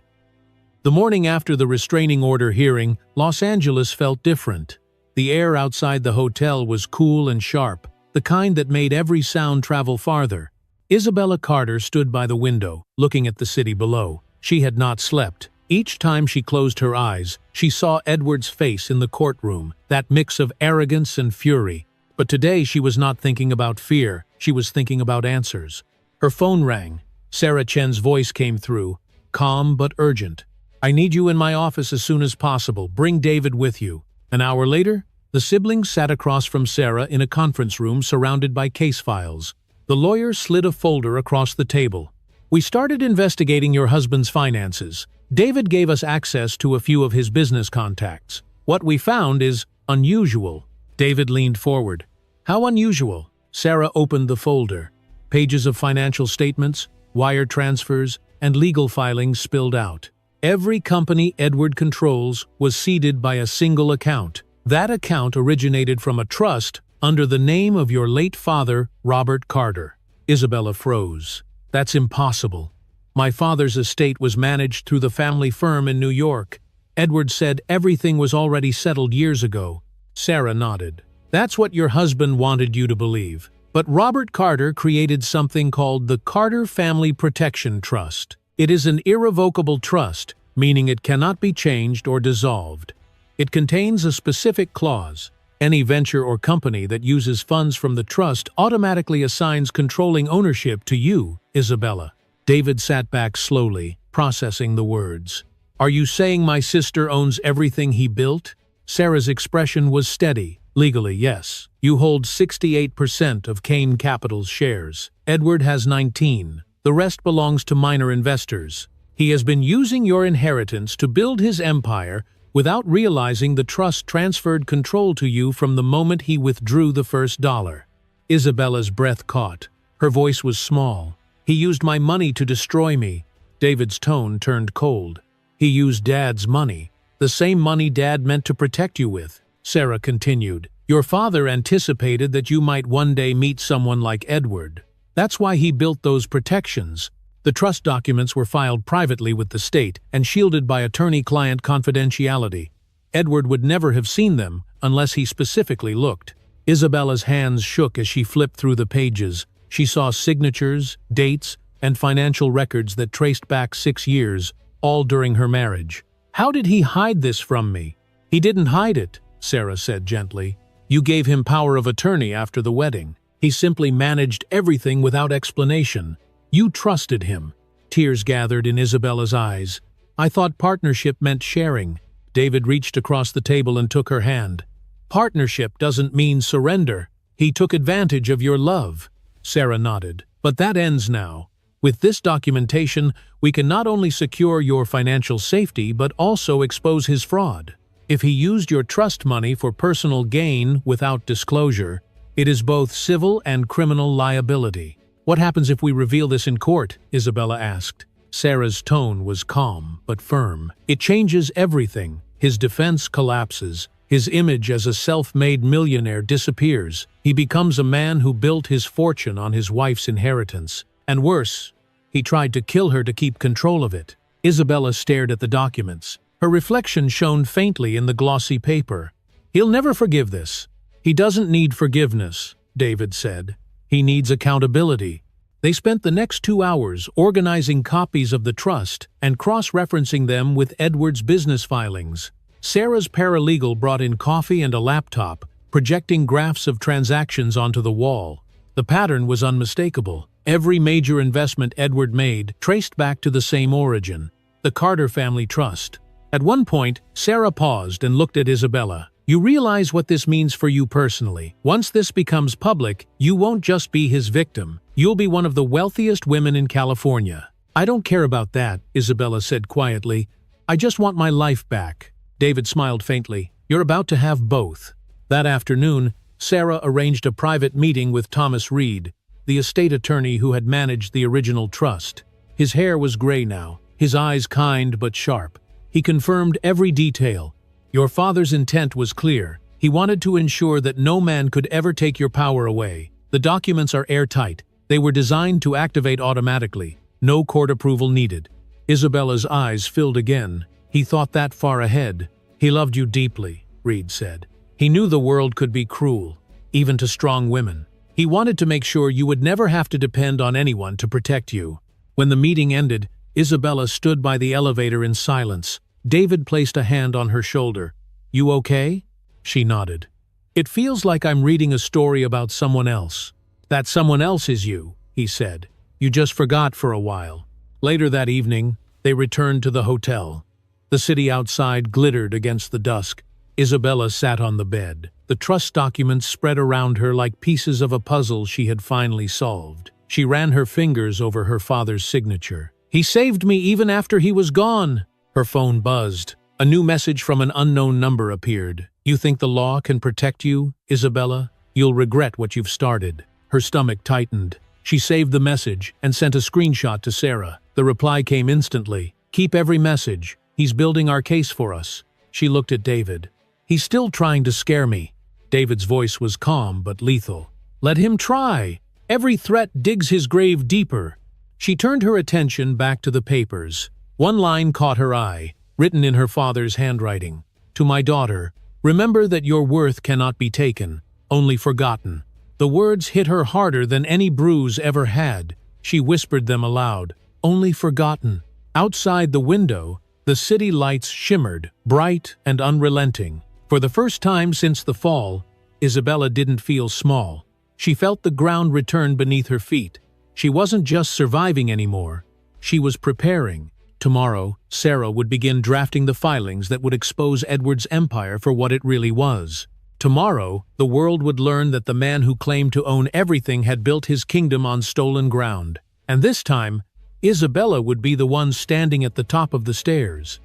Speaker 1: The morning after the restraining order hearing, Los Angeles felt different. The air outside the hotel was cool and sharp, the kind that made every sound travel farther. Isabella Carter stood by the window, looking at the city below. She had not slept. Each time she closed her eyes, she saw Edward's face in the courtroom, that mix of arrogance and fury. But today she was not thinking about fear, she was thinking about answers. Her phone rang. Sarah Chen's voice came through, calm but urgent. "I need you in my office as soon as possible. Bring David with you." An hour later, the siblings sat across from Sarah in a conference room surrounded by case files. The lawyer slid a folder across the table. "We started investigating your husband's finances. David gave us access to a few of his business contacts. What we found is unusual." David leaned forward. "How unusual?" Sarah opened the folder. Pages of financial statements, wire transfers, and legal filings spilled out. Every company Edward controls was seeded by a single account. That account originated from a trust under the name of your late father, Robert Carter. Isabella froze. "That's impossible. My father's estate was managed through the family firm in New York. Edward said everything was already settled years ago." Sarah nodded. "That's what your husband wanted you to believe. But Robert Carter created something called the Carter Family Protection Trust. It is an irrevocable trust, meaning it cannot be changed or dissolved. It contains a specific clause. Any venture or company that uses funds from the trust automatically assigns controlling ownership to you, Isabella." David sat back slowly, processing the words. "Are you saying my sister owns everything he built?" Sarah's expression was steady. "Legally, yes. You hold 68% of Kane Capital's shares. Edward has 19. The rest belongs to minor investors. He has been using your inheritance to build his empire without realizing the trust transferred control to you from the moment he withdrew the first dollar." Isabella's breath caught. Her voice was small. "He used my money to destroy me." David's tone turned cold. "He used Dad's money. The same money Dad meant to protect you with." Sarah continued. "Your father anticipated that you might one day meet someone like Edward. That's why he built those protections." The trust documents were filed privately with the state and shielded by attorney-client confidentiality. Edward would never have seen them unless he specifically looked. Isabella's hands shook as she flipped through the pages. She saw signatures, dates, and financial records that traced back 6 years, all during her marriage. "How did he hide this from me?" "He didn't hide it," Sarah said gently. "You gave him power of attorney after the wedding. He simply managed everything without explanation. You trusted him." Tears gathered in Isabella's eyes. "I thought partnership meant sharing." David reached across the table and took her hand. "Partnership doesn't mean surrender. He took advantage of your love." Sarah nodded. "But that ends now. With this documentation, we can not only secure your financial safety but also expose his fraud. If he used your trust money for personal gain without disclosure, It is both civil and criminal liability. What happens if we reveal this in court? Isabella asked. Sarah's tone was calm but firm. It changes everything. His defense collapses. His image as a self-made millionaire disappears. He becomes a man who built his fortune on his wife's inheritance. And worse, he tried to kill her to keep control of it. Isabella stared at the documents. Her reflection shone faintly in the glossy paper. He'll never forgive this. He doesn't need forgiveness, David said. He needs accountability. They spent the next 2 hours organizing copies of the trust and cross-referencing them with Edward's business filings. Sarah's paralegal brought in coffee and a laptop, projecting graphs of transactions onto the wall. The pattern was unmistakable. Every major investment Edward made traced back to the same origin, the Carter family trust. At one point, Sarah paused and looked at Isabella. You realize what this means for you personally. Once this becomes public, you won't just be his victim. You'll be one of the wealthiest women in California. I don't care about that, Isabella said quietly. I just want my life back. David smiled faintly. You're about to have both. That afternoon, Sarah arranged a private meeting with Thomas Reed, the estate attorney who had managed the original trust. His hair was gray now, his eyes kind but sharp. He confirmed every detail. Your father's intent was clear. He wanted to ensure that no man could ever take your power away. The documents are airtight. They were designed to activate automatically. No court approval needed. Isabella's eyes filled again. He thought that far ahead. He loved you deeply, Reed said. He knew the world could be cruel, even to strong women. He wanted to make sure you would never have to depend on anyone to protect you. When the meeting ended, Isabella stood by the elevator in silence. David placed a hand on her shoulder. You okay? She nodded. It feels like I'm reading a story about someone else. That someone else is you, he said. You just forgot for a while. Later that evening, they returned to the hotel. The city outside glittered against the dusk. Isabella sat on the bed. The trust documents spread around her like pieces of a puzzle she had finally solved. She ran her fingers over her father's signature. He saved me even after he was gone. Her phone buzzed. A new message from an unknown number appeared. You think the law can protect you, Isabella? You'll regret what you've started. Her stomach tightened. She saved the message and sent a screenshot to Sarah. The reply came instantly. Keep every message. He's building our case for us. She looked at David. He's still trying to scare me. David's voice was calm but lethal. Let him try. Every threat digs his grave deeper. She turned her attention back to the papers. One line caught her eye, written in her father's handwriting. To my daughter, remember that your worth cannot be taken, only forgotten. The words hit her harder than any bruise ever had. She whispered them aloud. Only forgotten. Outside the window, the city lights shimmered, bright and unrelenting. For the first time since the fall, Isabella didn't feel small. She felt the ground return beneath her feet. She wasn't just surviving anymore. She was preparing. Tomorrow, Sarah would begin drafting the filings that would expose Edward's empire for what it really was. Tomorrow, the world would learn that the man who claimed to own everything had built his kingdom on stolen ground. And this time, Isabella would be the one standing at the top of the stairs.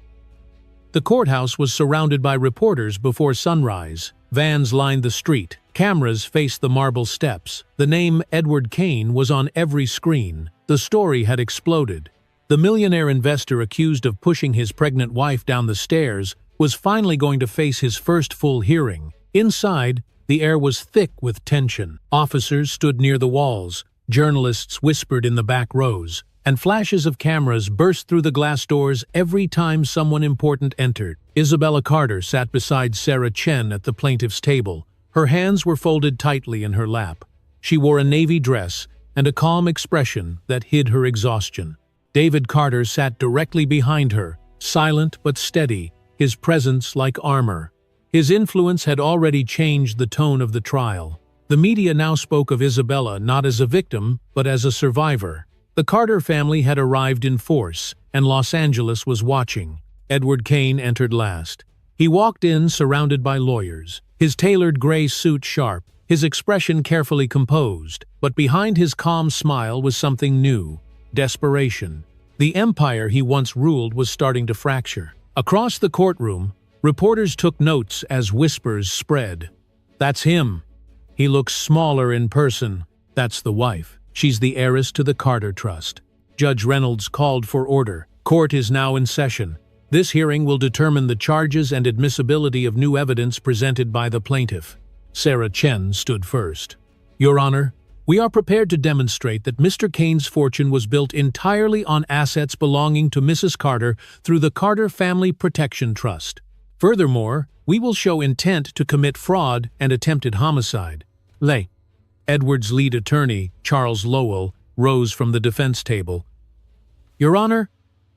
Speaker 1: The courthouse was surrounded by reporters before sunrise. Vans lined the street. Cameras faced the marble steps. The name Edward Kane was on every screen. The story had exploded. The millionaire investor accused of pushing his pregnant wife down the stairs was finally going to face his first full hearing. Inside, the air was thick with tension. Officers stood near the walls, journalists whispered in the back rows, and flashes of cameras burst through the glass doors every time someone important entered. Isabella Carter sat beside Sarah Chen at the plaintiff's table. Her hands were folded tightly in her lap. She wore a navy dress and a calm expression that hid her exhaustion. David Carter sat directly behind her, silent but steady, his presence like armor. His influence had already changed the tone of the trial. The media now spoke of Isabella not as a victim, but as a survivor. The Carter family had arrived in force, and Los Angeles was watching. Edward Kane entered last. He walked in surrounded by lawyers, his tailored gray suit sharp, his expression carefully composed, but behind his calm smile was something new. Desperation. The empire he once ruled was starting to fracture. Across the courtroom, reporters took notes as whispers spread. That's him. He looks smaller in person. That's the wife. She's the heiress to the Carter Trust. Judge Reynolds called for order. Court is now in session. This hearing will determine the charges and admissibility of new evidence presented by the plaintiff. Sarah Chen stood first. Your Honor, we are prepared to demonstrate that Mr. Kane's fortune was built entirely on assets belonging to Mrs. Carter through the Carter Family Protection Trust. Furthermore, we will show intent to commit fraud and attempted homicide. Lay. Edward's lead attorney, Charles Lowell, rose from the defense table. Your Honor,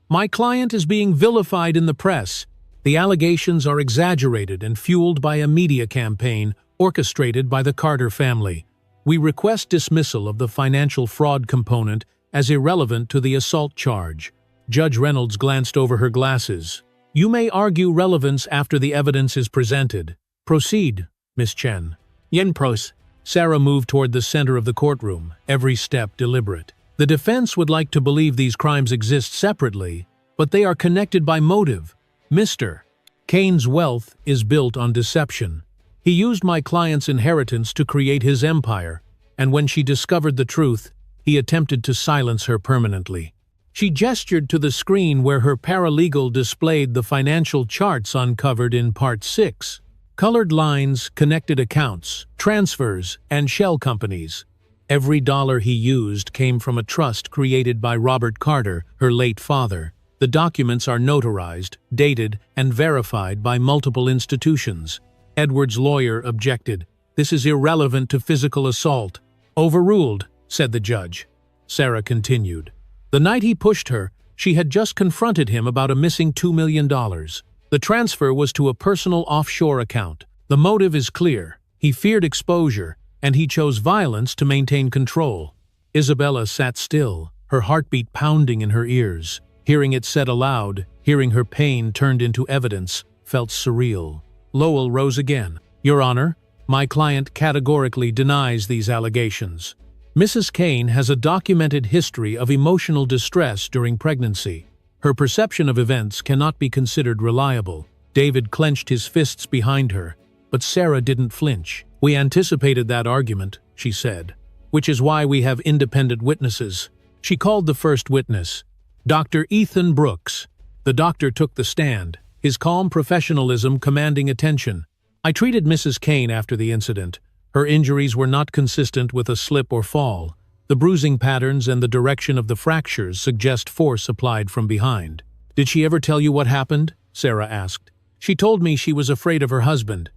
Speaker 1: my client is being vilified in the press. The allegations are exaggerated and fueled by a media campaign orchestrated by the Carter family. We request dismissal of the financial fraud component as irrelevant to the assault charge. Judge Reynolds glanced over her glasses. You may argue relevance after the evidence is presented. Proceed, Miss Chen. Yen pros. Sarah moved toward the center of the courtroom, every step deliberate. The defense would like to believe these crimes exist separately, but they are connected by motive. Mr. Kane's wealth is built on deception. He used my client's inheritance to create his empire, and when she discovered the truth, he attempted to silence her permanently. She gestured to the screen where her paralegal displayed the financial charts uncovered in Part 6. Colored lines connected accounts, transfers, and shell companies. Every dollar he used came from a trust created by Robert Carter, her late father. The documents are notarized, dated, and verified by multiple institutions. Edward's lawyer objected. This is irrelevant to physical assault. Overruled, said the judge. Sarah continued. The night he pushed her, she had just confronted him about a missing $2 million. The transfer was to a personal offshore account. The motive is clear. He feared exposure, and he chose violence to maintain control. Isabella sat still, her heartbeat pounding in her ears. Hearing it said aloud, hearing her pain turned into evidence, felt surreal. Lowell rose again. Your Honor, my client categorically denies these allegations. Mrs. Kane has a documented history of emotional distress during pregnancy. Her perception of events cannot be considered reliable. David clenched his fists behind her, but Sarah didn't flinch. We anticipated that argument, she said, which is why we have independent witnesses. She called the first witness, Dr. Ethan Brooks. The doctor took the stand, his calm professionalism commanding attention. I treated Mrs. Kane after the incident. Her injuries were not consistent with a slip or fall. The bruising patterns and the direction of the fractures suggest force applied from behind. Did she ever tell you what happened? Sarah asked. She told me she was afraid of her husband.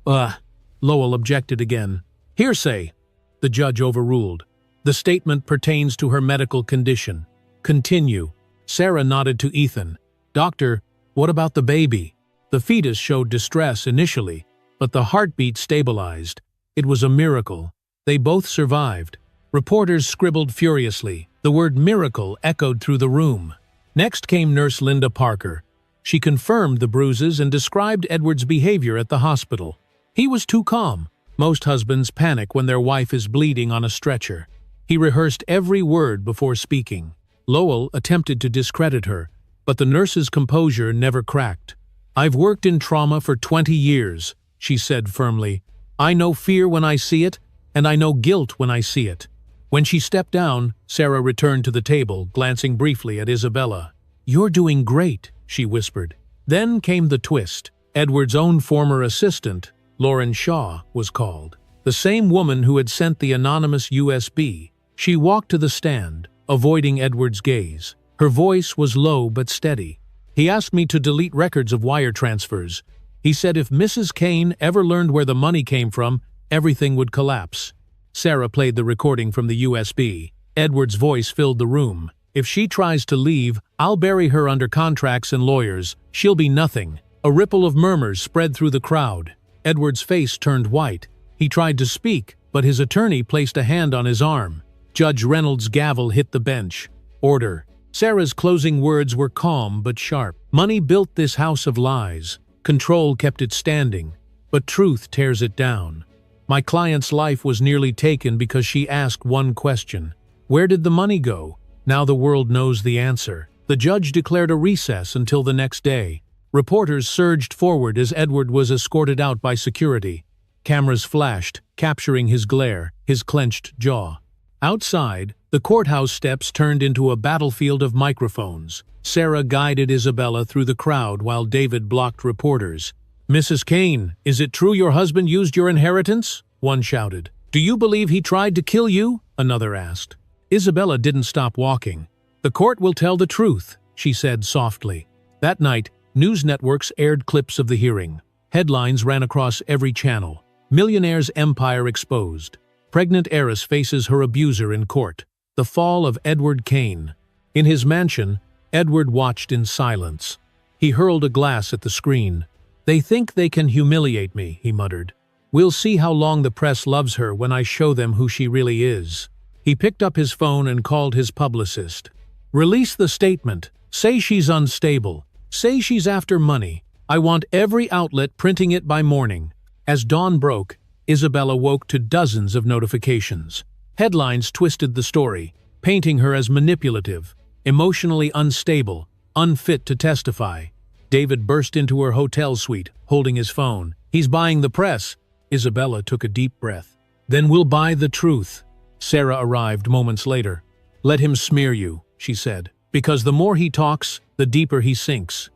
Speaker 1: Lowell objected again. Hearsay, the judge overruled. The statement pertains to her medical condition. Continue. Sarah nodded to Ethan. Doctor, what about the baby? The fetus showed distress initially, but the heartbeat stabilized. It was a miracle. They both survived. Reporters scribbled furiously. The word miracle echoed through the room. Next came Nurse Linda Parker. She confirmed the bruises and described Edward's behavior at the hospital. He was too calm. Most husbands panic when their wife is bleeding on a stretcher. He rehearsed every word before speaking. Lowell attempted to discredit her, but the nurse's composure never cracked. I've worked in trauma for 20 years, she said firmly. I know fear when I see it, and I know guilt when I see it. When she stepped down, Sarah returned to the table, glancing briefly at Isabella. You're doing great, she whispered. Then came the twist. Edward's own former assistant, Lauren Shaw, was called. The same woman who had sent the anonymous USB. She walked to the stand, avoiding Edward's gaze. Her voice was low but steady. He asked me to delete records of wire transfers. He said if Mrs. Kane ever learned where the money came from, everything would collapse. Sarah played the recording from the USB. Edward's voice filled the room. If she tries to leave, I'll bury her under contracts and lawyers. She'll be nothing. A ripple of murmurs spread through the crowd. Edward's face turned white. He tried to speak, but his attorney placed a hand on his arm. Judge Reynolds' gavel hit the bench. Order. Sarah's closing words were calm but sharp. Money built this house of lies. Control kept it standing, but truth tears it down. My client's life was nearly taken because she asked one question. Where did the money go? Now the world knows the answer. The judge declared a recess until the next day. Reporters surged forward as Edward was escorted out by security. Cameras flashed, capturing his glare, his clenched jaw. Outside, the courthouse steps turned into a battlefield of microphones. Sarah guided Isabella through the crowd while David blocked reporters. "Mrs. Kane, is it true your husband used your inheritance?" one shouted. "Do you believe he tried to kill you?" another asked. Isabella didn't stop walking. "The court will tell the truth," she said softly. That night, news networks aired clips of the hearing. Headlines ran across every channel. Millionaire's empire exposed. Pregnant heiress faces her abuser in court. The fall of Edward Kane. In his mansion, Edward watched in silence. He hurled a glass at the screen. "They think they can humiliate me," he muttered. "We'll see how long the press loves her when I show them who she really is." He picked up his phone and called his publicist. "Release the statement. Say she's unstable. Say she's after money. I want every outlet printing it by morning." As dawn broke, Isabella woke to dozens of notifications. Headlines twisted the story, painting her as manipulative, emotionally unstable, unfit to testify. David burst into her hotel suite, holding his phone. "He's buying the press." Isabella took a deep breath. "Then we'll buy the truth." Sarah arrived moments later. "Let him smear you," she said, "because the more he talks, the deeper he sinks."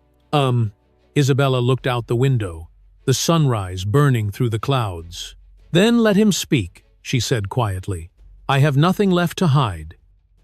Speaker 1: Isabella looked out the window, the sunrise burning through the clouds. "Then let him speak," she said quietly. "I have nothing left to hide."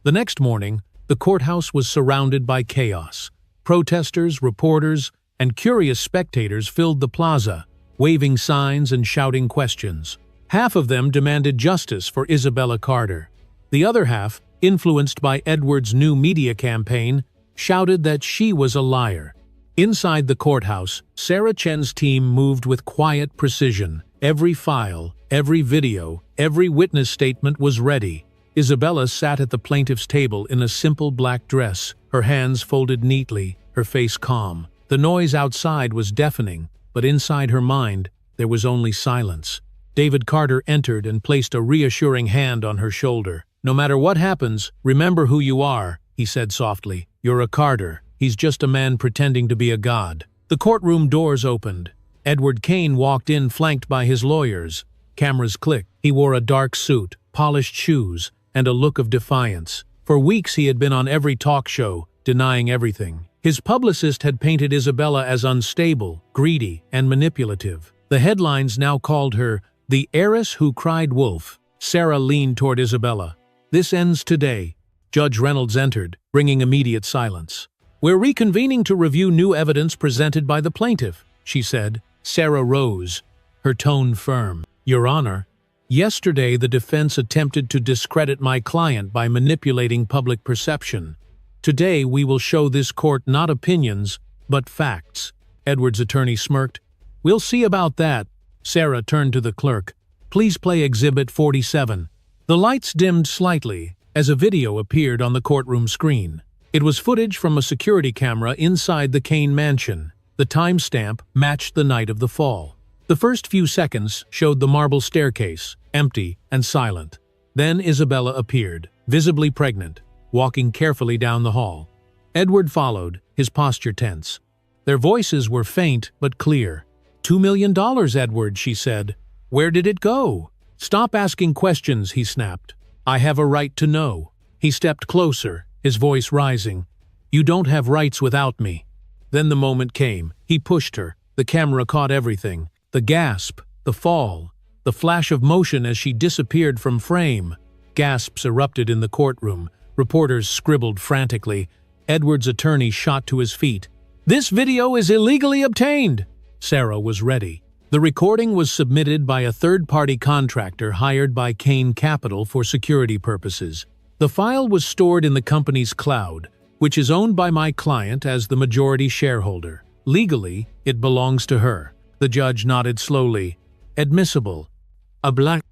Speaker 1: The next morning, the courthouse was surrounded by chaos. Protesters, reporters, and curious spectators filled the plaza, waving signs and shouting questions. Half of them demanded justice for Isabella Carter. The other half, influenced by Edward's new media campaign, shouted that she was a liar. Inside the courthouse, Sarah Chen's team moved with quiet precision. Every file, every video, every witness statement was ready. Isabella sat at the plaintiff's table in a simple black dress, her hands folded neatly, her face calm. The noise outside was deafening, but inside her mind, there was only silence. David Carter entered and placed a reassuring hand on her shoulder. "No matter what happens, remember who you are," he said softly. "You're a Carter. He's just a man pretending to be a god." The courtroom doors opened. Edward Kane walked in flanked by his lawyers. Cameras clicked. He wore a dark suit, polished shoes, and a look of defiance. For weeks he had been on every talk show, denying everything. His publicist had painted Isabella as unstable, greedy, and manipulative. The headlines now called her the heiress who cried wolf. Sarah leaned toward Isabella. "This ends today." Judge Reynolds entered, bringing immediate silence. "We're reconvening to review new evidence presented by the plaintiff," she said. Sarah rose, her tone firm. "Your Honor, yesterday the defense attempted to discredit my client by manipulating public perception. Today we will show this court not opinions, but facts." Edward's attorney smirked. "We'll see about that." Sarah turned to the clerk. "Please play Exhibit 47. The lights dimmed slightly as a video appeared on the courtroom screen. It was footage from a security camera inside the Kane mansion. The timestamp matched the night of the fall. The first few seconds showed the marble staircase, empty and silent. Then Isabella appeared, visibly pregnant, walking carefully down the hall. Edward followed, his posture tense. Their voices were faint but clear. $2 million, Edward," she said. "Where did it go?" "Stop asking questions," he snapped. "I have a right to know." He stepped closer, his voice rising. "You don't have rights without me." Then the moment came. He pushed her. The camera caught everything. The gasp, the fall, the flash of motion as she disappeared from frame. Gasps erupted in the courtroom. Reporters scribbled frantically. Edward's attorney shot to his feet. "This video is illegally obtained!" Sarah was ready. The recording was submitted by a third-party contractor hired by Kane Capital for security purposes. The file was stored in the company's cloud, which is owned by my client as the majority shareholder. Legally, it belongs to her. The judge nodded slowly. "Admissible."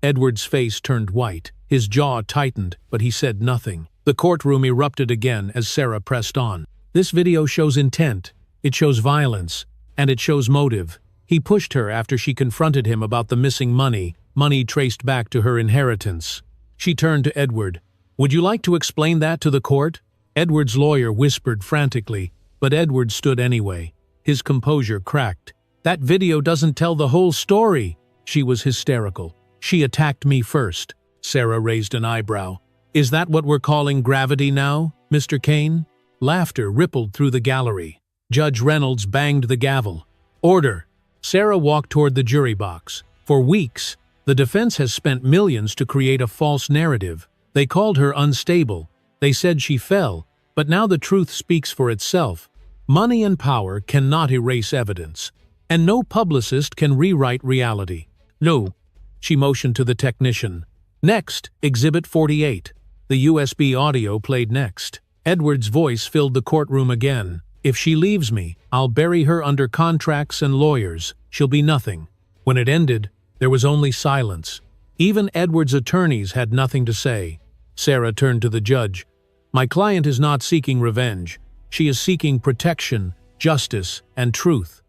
Speaker 1: Edward's face turned white. His jaw tightened, but he said nothing. The courtroom erupted again as Sarah pressed on. "This video shows intent. It shows violence. And it shows motive." He pushed her after she confronted him about the missing money traced back to her inheritance. She turned to Edward. "Would you like to explain that to the court?" Edward's lawyer whispered frantically, but Edward stood anyway. His composure cracked. "That video doesn't tell the whole story." She was hysterical. She attacked me first. Sarah raised an eyebrow. Is that what we're calling gravity now, Mr. Kane? Laughter rippled through the gallery. Judge Reynolds banged the gavel. Order! Sarah walked toward the jury box. For weeks, the defense has spent millions to create a false narrative. They called her unstable. They said she fell, but now the truth speaks for itself. Money and power cannot erase evidence, and no publicist can rewrite reality. No, she motioned to the technician. Next, Exhibit 48. The USB audio played next. Edward's voice filled the courtroom again. If she leaves me, I'll bury her under contracts and lawyers. She'll be nothing. When it ended, there was only silence. Even Edward's attorneys had nothing to say. Sarah turned to the judge. My client is not seeking revenge. She is seeking protection, justice, and truth.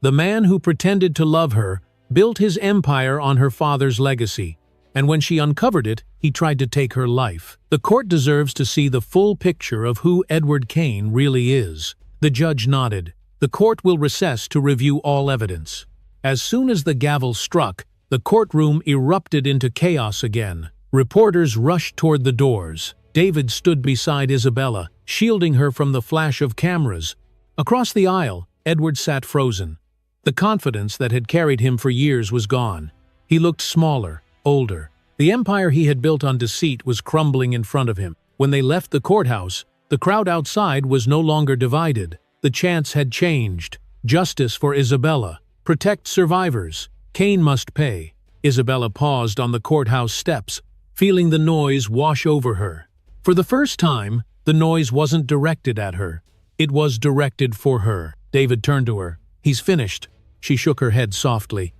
Speaker 1: The man who pretended to love her built his empire on her father's legacy, and when she uncovered it, he tried to take her life. The court deserves to see the full picture of who Edward Kane really is. The judge nodded. The court will recess to review all evidence. As soon as the gavel struck, the courtroom erupted into chaos again. Reporters rushed toward the doors. David stood beside Isabella, shielding her from the flash of cameras. Across the aisle, Edward sat frozen. The confidence that had carried him for years was gone. He looked smaller, older. The empire he had built on deceit was crumbling in front of him. When they left the courthouse, the crowd outside was no longer divided. The chants had changed. Justice for Isabella. Protect survivors. Kane must pay. Isabella paused on the courthouse steps, feeling the noise wash over her. For the first time, the noise wasn't directed at her. It was directed for her. David turned to her. He's finished. She shook her head softly.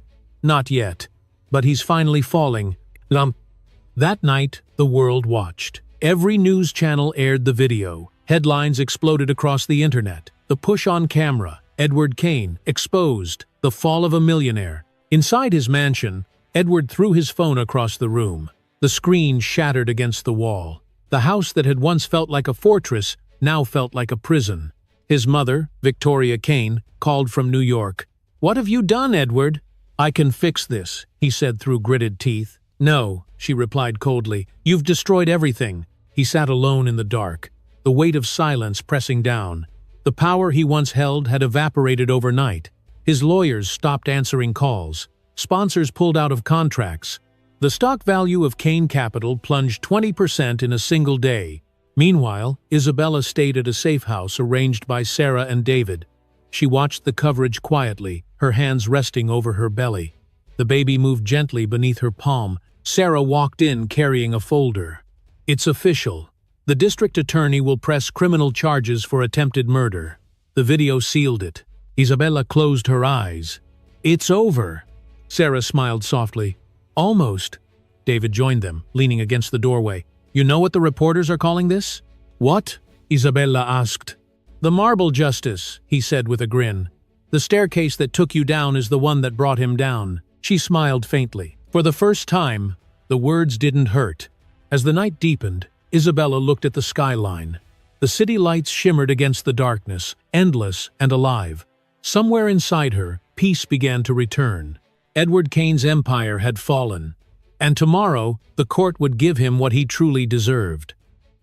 Speaker 1: Not yet. But he's finally falling. Lump. That night, the world watched. Every news channel aired the video. Headlines exploded across the internet. The push on camera. Edward Kane, exposed. The fall of a millionaire. Inside his mansion, Edward threw his phone across the room. The screen shattered against the wall. The house that had once felt like a fortress now felt like a prison. His mother, Victoria Kane, called from New York. What have you done, Edward? I can fix this, he said through gritted teeth. No, she replied coldly. You've destroyed everything. He sat alone in the dark, the weight of silence pressing down. The power he once held had evaporated overnight. His lawyers stopped answering calls. Sponsors pulled out of contracts. The stock value of Kane Capital plunged 20% in a single day. Meanwhile, Isabella stayed at a safe house arranged by Sarah and David. She watched the coverage quietly, her hands resting over her belly. The baby moved gently beneath her palm. Sarah walked in carrying a folder. It's official. The district attorney will press criminal charges for attempted murder. The video sealed it. Isabella closed her eyes. It's over. Sarah smiled softly. Almost. David joined them, leaning against the doorway. You know what the reporters are calling this? What? Isabella asked. The marble justice, he said with a grin. The staircase that took you down is the one that brought him down. She smiled faintly. For the first time, the words didn't hurt. As the night deepened, Isabella looked at the skyline. The city lights shimmered against the darkness, endless and alive. Somewhere inside her, peace began to return. Edward Kane's empire had fallen, and tomorrow the court would give him what he truly deserved.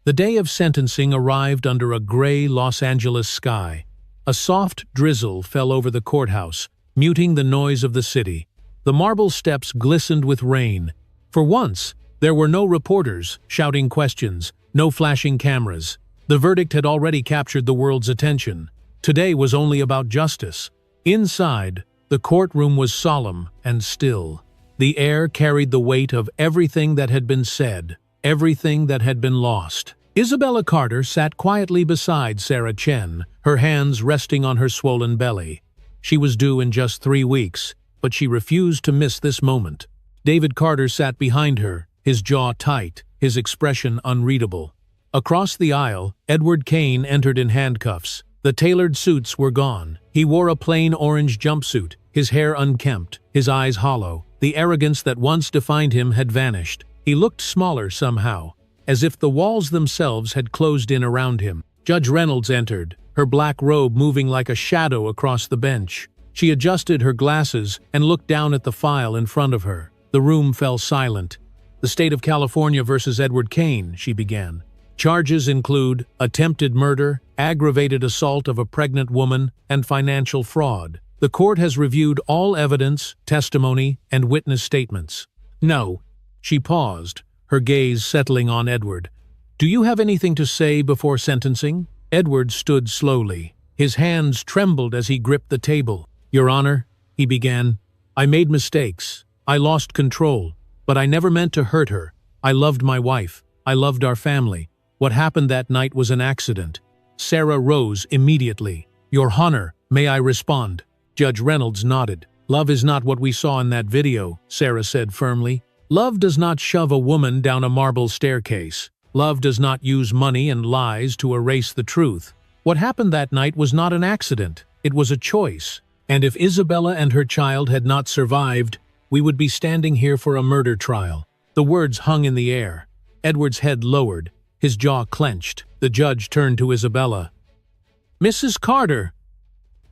Speaker 1: The day of sentencing arrived under a gray Los Angeles sky. A soft drizzle fell over the courthouse, muting the noise of the city. The marble steps glistened with rain. For once, there were no reporters shouting questions, no flashing cameras. The verdict had already captured the world's attention. Today was only about justice. Inside, the courtroom was solemn and still. The air carried the weight of everything that had been said, everything that had been lost. Isabella Carter sat quietly beside Sarah Chen, her hands resting on her swollen belly. She was due in just 3 weeks, but she refused to miss this moment. David Carter sat behind her, his jaw tight, his expression unreadable. Across the aisle, Edward Kane entered in handcuffs. The tailored suits were gone. He wore a plain orange jumpsuit, his hair unkempt, his eyes hollow. The arrogance that once defined him had vanished. He looked smaller somehow, as if the walls themselves had closed in around him. Judge Reynolds entered, her black robe moving like a shadow across the bench. She adjusted her glasses and looked down at the file in front of her. The room fell silent. "The state of California versus Edward Kane," she began. "Charges include attempted murder, aggravated assault of a pregnant woman, and financial fraud. The court has reviewed all evidence, testimony, and witness statements." "No." She paused, her gaze settling on Edward. "Do you have anything to say before sentencing?" Edward stood slowly. His hands trembled as he gripped the table. "Your Honor," he began, "I made mistakes. I lost control. But I never meant to hurt her. I loved my wife. I loved our family. What happened that night was an accident." Sarah rose immediately. "Your Honor, may I respond?" Judge Reynolds nodded. "Love is not what we saw in that video," Sarah said firmly. "Love does not shove a woman down a marble staircase. Love does not use money and lies to erase the truth. What happened that night was not an accident. It was a choice. And if Isabella and her child had not survived, we would be standing here for a murder trial." The words hung in the air. Edward's head lowered, his jaw clenched. The judge turned to Isabella. "Mrs. Carter,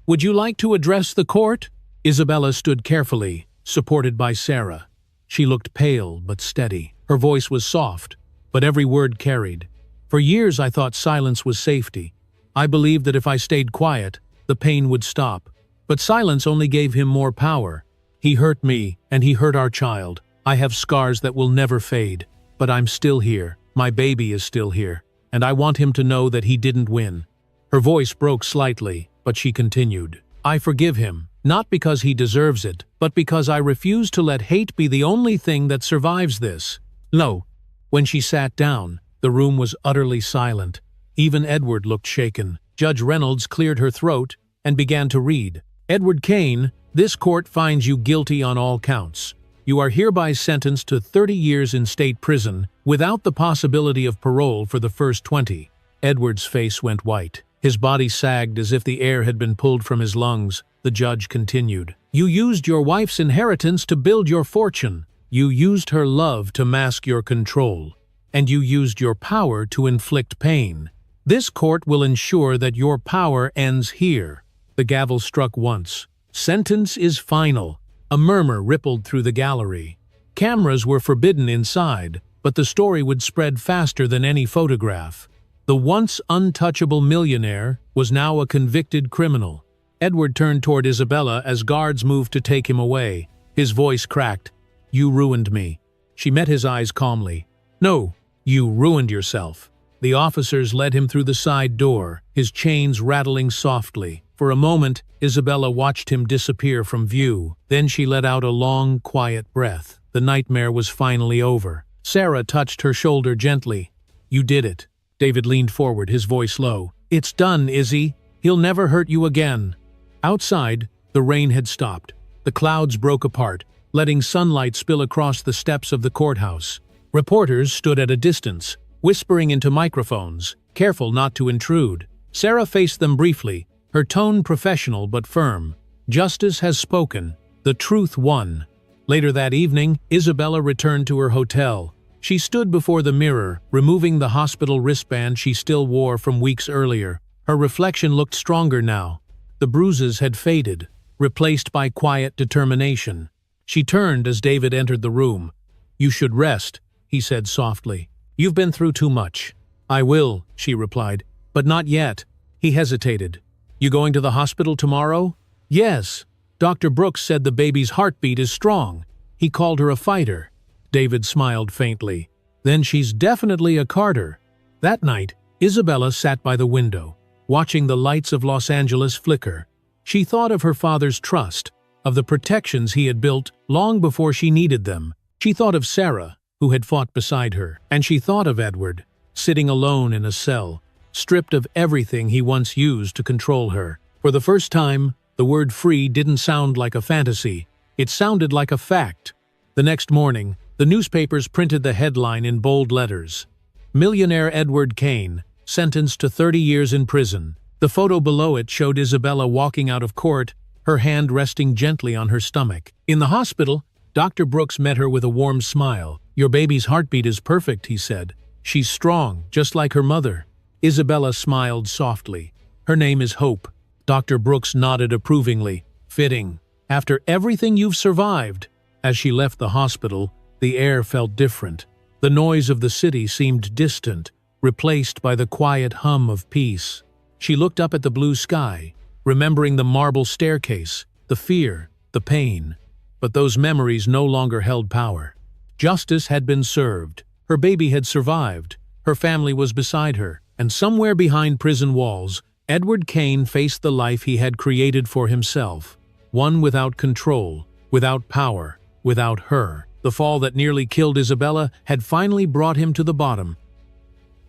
Speaker 1: would you like to address the court?" Isabella stood carefully, supported by Sarah. She looked pale but steady. Her voice was soft, but every word carried. "For years I thought silence was safety. I believed that if I stayed quiet, the pain would stop. But silence only gave him more power. He hurt me, and he hurt our child. I have scars that will never fade. But I'm still here. My baby is still here. And I want him to know that he didn't win." Her voice broke slightly, but she continued. "I forgive him, not because he deserves it, but because I refuse to let hate be the only thing that survives this." No. When she sat down, the room was utterly silent. Even Edward looked shaken. Judge Reynolds cleared her throat and began to read. "Edward Kane, this court finds you guilty on all counts. You are hereby sentenced to 30 years in state prison without the possibility of parole for the first 20. Edward's face went white. His body sagged as if the air had been pulled from his lungs. The judge continued. "You used your wife's inheritance to build your fortune. You used her love to mask your control. And you used your power to inflict pain. This court will ensure that your power ends here." The gavel struck once. "Sentence is final." A murmur rippled through the gallery. Cameras were forbidden inside, but the story would spread faster than any photograph. The once untouchable millionaire was now a convicted criminal. Edward turned toward Isabella as guards moved to take him away. His voice cracked. "You ruined me." She met his eyes calmly. "No, you ruined yourself." The officers led him through the side door, his chains rattling softly. For a moment, Isabella watched him disappear from view. Then she let out a long, quiet breath. The nightmare was finally over. Sarah touched her shoulder gently. "You did it." David leaned forward, his voice low. "It's done, Izzy. He'll never hurt you again." Outside, the rain had stopped. The clouds broke apart, letting sunlight spill across the steps of the courthouse. Reporters stood at a distance, whispering into microphones, careful not to intrude. Sarah faced them briefly, her tone professional but firm. "Justice has spoken. The truth won." Later that evening, Isabella returned to her hotel. She stood before the mirror, removing the hospital wristband she still wore from weeks earlier. Her reflection looked stronger now. The bruises had faded, replaced by quiet determination. She turned as David entered the room. "You should rest," he said softly. "You've been through too much." "I will," she replied, "but not yet." He hesitated. "You going to the hospital tomorrow?" "Yes. Dr. Brooks said the baby's heartbeat is strong. He called her a fighter." David smiled faintly. "Then she's definitely a Carter." That night, Isabella sat by the window, watching the lights of Los Angeles flicker. She thought of her father's trust, of the protections he had built long before she needed them. She thought of Sarah, who had fought beside her, and she thought of Edward, sitting alone in a cell, stripped of everything he once used to control her. For the first time, the word free didn't sound like a fantasy. It sounded like a fact. The next morning, the newspapers printed the headline in bold letters. "Millionaire Edward Kane, sentenced to 30 years in prison." The photo below it showed Isabella walking out of court, her hand resting gently on her stomach. In the hospital, Dr. Brooks met her with a warm smile. "Your baby's heartbeat is perfect," he said. "She's strong, just like her mother." Isabella smiled softly. "Her name is Hope." Dr. Brooks nodded approvingly. Fitting. After everything you've survived. As she left the hospital, the air felt different. The noise of the city seemed distant, replaced by the quiet hum of peace. She looked up at the blue sky, remembering the marble staircase, the fear, the pain. But those memories no longer held power. Justice had been served. Her baby had survived. Her family was beside her. And somewhere behind prison walls, Edward Kane faced the life he had created for himself. One without control, without power, without her. The fall that nearly killed Isabella had finally brought him to the bottom.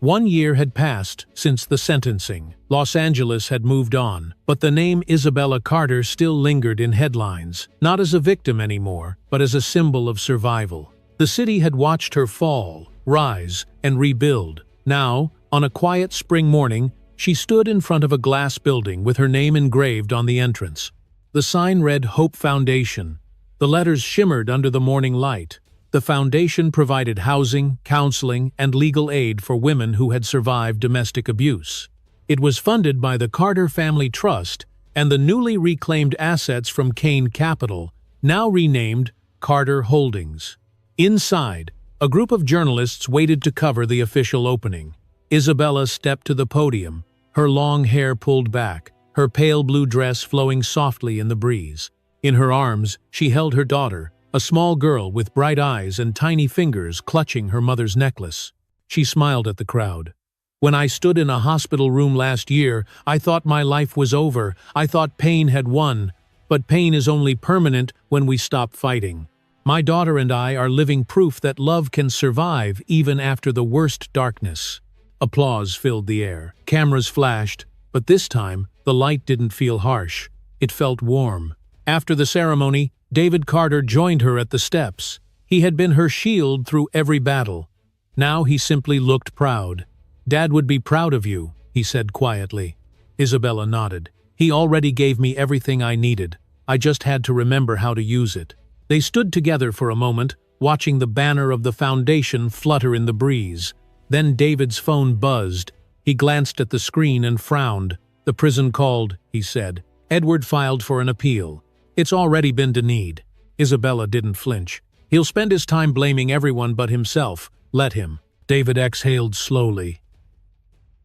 Speaker 1: 1 year had passed since the sentencing. Los Angeles had moved on, but the name Isabella Carter still lingered in headlines, not as a victim anymore, but as a symbol of survival. The city had watched her fall, rise, and rebuild. Now, on a quiet spring morning, she stood in front of a glass building with her name engraved on the entrance. The sign read Hope Foundation. The letters shimmered under the morning light. The foundation provided housing, counseling, and legal aid for women who had survived domestic abuse. It was funded by the Carter Family Trust and the newly reclaimed assets from Kane Capital, now renamed Carter Holdings. Inside, a group of journalists waited to cover the official opening. Isabella stepped to the podium, her long hair pulled back, her pale blue dress flowing softly in the breeze. In her arms, she held her daughter, a small girl with bright eyes and tiny fingers clutching her mother's necklace. She smiled at the crowd. "When I stood in a hospital room last year, I thought my life was over. I thought pain had won. But pain is only permanent when we stop fighting. My daughter and I are living proof that love can survive even after the worst darkness." Applause filled the air. Cameras flashed, but this time, the light didn't feel harsh. It felt warm. After the ceremony, David Carter joined her at the steps. He had been her shield through every battle. Now he simply looked proud. "Dad would be proud of you," he said quietly. Isabella nodded. "He already gave me everything I needed. I just had to remember how to use it." They stood together for a moment, watching the banner of the foundation flutter in the breeze. Then David's phone buzzed. He glanced at the screen and frowned. "The prison called," he said. Edward filed for an appeal. "It's already been denied." Isabella didn't flinch. "He'll spend his time blaming everyone but himself. Let him." David exhaled slowly.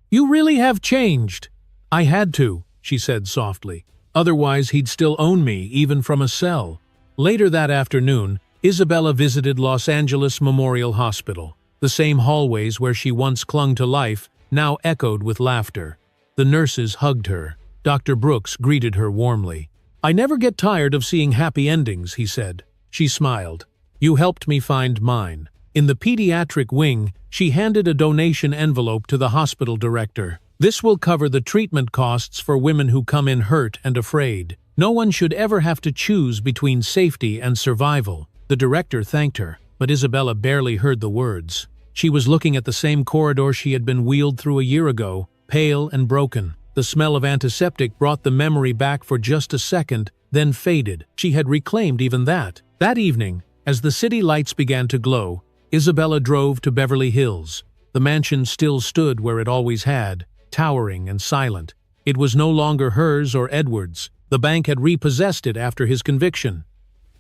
Speaker 1: "You really have changed." "I had to," she said softly. "Otherwise he'd still own me, even from a cell." Later that afternoon, Isabella visited Los Angeles Memorial Hospital. The same hallways where she once clung to life now echoed with laughter. The nurses hugged her. Dr. Brooks greeted her warmly. "I never get tired of seeing happy endings," he said. She smiled. "You helped me find mine." In the pediatric wing, she handed a donation envelope to the hospital director. "This will cover the treatment costs for women who come in hurt and afraid. No one should ever have to choose between safety and survival." The director thanked her, but Isabella barely heard the words. She was looking at the same corridor she had been wheeled through a year ago, pale and broken. The smell of antiseptic brought the memory back for just a second, then faded. She had reclaimed even that. That evening, as the city lights began to glow, Isabella drove to Beverly Hills. The mansion still stood where it always had, towering and silent. It was no longer hers or Edward's. The bank had repossessed it after his conviction.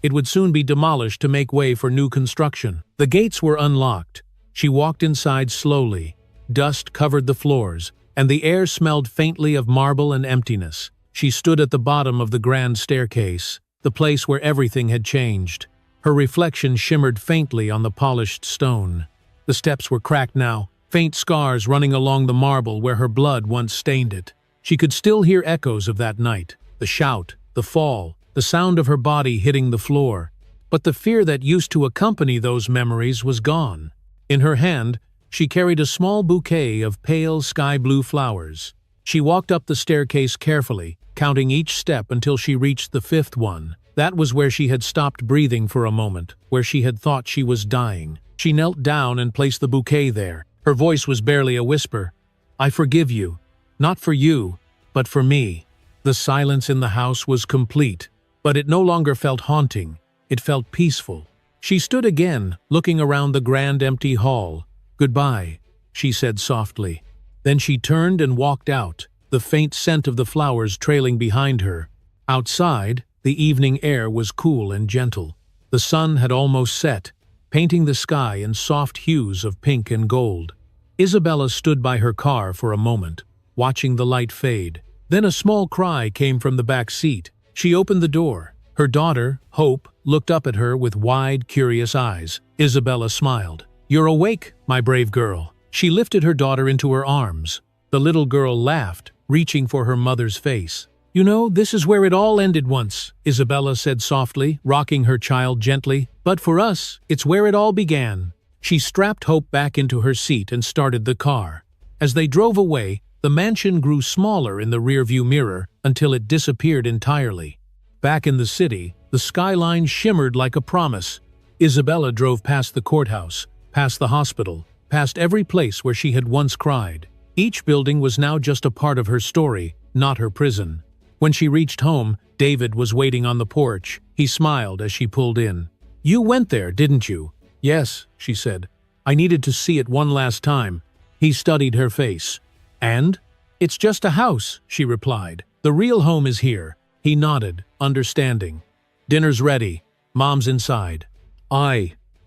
Speaker 1: It would soon be demolished to make way for new construction. The gates were unlocked. She walked inside slowly. Dust covered the floors, and the air smelled faintly of marble and emptiness. She stood at the bottom of the grand staircase, the place where everything had changed. Her reflection shimmered faintly on the polished stone. The steps were cracked now, faint scars running along the marble where her blood once stained it. She could still hear echoes of that night, the shout, the fall, the sound of her body hitting the floor. But the fear that used to accompany those memories was gone. In her hand, she carried a small bouquet of pale sky-blue flowers. She walked up the staircase carefully, counting each step until she reached the fifth one. That was where she had stopped breathing for a moment, where she had thought she was dying. She knelt down and placed the bouquet there. Her voice was barely a whisper. "I forgive you. Not for you, but for me." The silence in the house was complete, but it no longer felt haunting. It felt peaceful. She stood again, looking around the grand empty hall. "Goodbye," she said softly. Then she turned and walked out, the faint scent of the flowers trailing behind her. Outside, The evening air was cool and gentle. The sun had almost set, painting the sky in soft hues of pink and gold. Isabella stood by her car for a moment, watching the light fade. Then a small cry came from the back seat. She opened the door. Her daughter, Hope, looked up at her with wide, curious eyes. Isabella smiled. "You're awake, my brave girl." She lifted her daughter into her arms. The little girl laughed, reaching for her mother's face. "You know, this is where it all ended once," Isabella said softly, rocking her child gently. "But for us, it's where it all began." She strapped Hope back into her seat and started the car. As they drove away, the mansion grew smaller in the rearview mirror until it disappeared entirely. Back in the city, the skyline shimmered like a promise. Isabella drove past the courthouse, past the hospital, past every place where she had once cried. Each building was now just a part of her story, not her prison. When she reached home, David was waiting on the porch. He smiled as she pulled in. "You went there, didn't you?" "Yes," she said. "I needed to see it one last time." He studied her face. "And?" "It's just a house," she replied. "The real home is here." He nodded, understanding. "Dinner's ready. Mom's inside."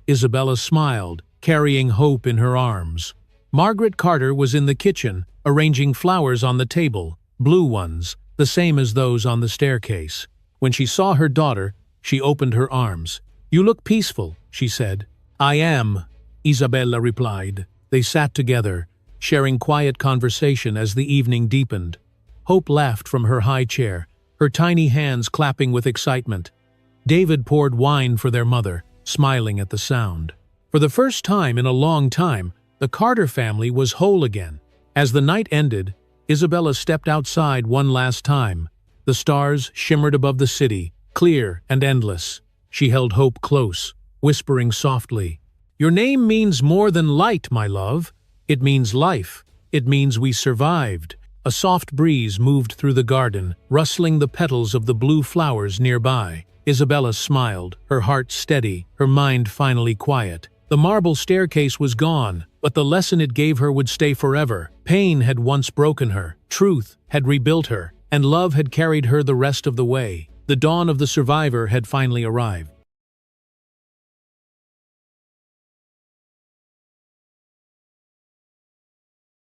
Speaker 1: Isabella smiled, carrying Hope in her arms. Margaret Carter was in the kitchen, arranging flowers on the table, blue ones, the same as those on the staircase. When she saw her daughter, she opened her arms. "You look peaceful," she said. "I am," Isabella replied. They sat together, sharing quiet conversation as the evening deepened. Hope laughed from her high chair, her tiny hands clapping with excitement. David poured wine for their mother, smiling at the sound. For the first time in a long time, the Carter family was whole again. As the night ended, Isabella stepped outside one last time. The stars shimmered above the city, clear and endless. She held Hope close, whispering softly, "Your name means more than light, my love. It means life. It means we survived." A soft breeze moved through the garden, rustling the petals of the blue flowers nearby. Isabella smiled, her heart steady, her mind finally quiet. The marble staircase was gone, but the lesson it gave her would stay forever. Pain had once broken her, truth had rebuilt her, and love had carried her the rest of the way. The dawn of the survivor had finally arrived.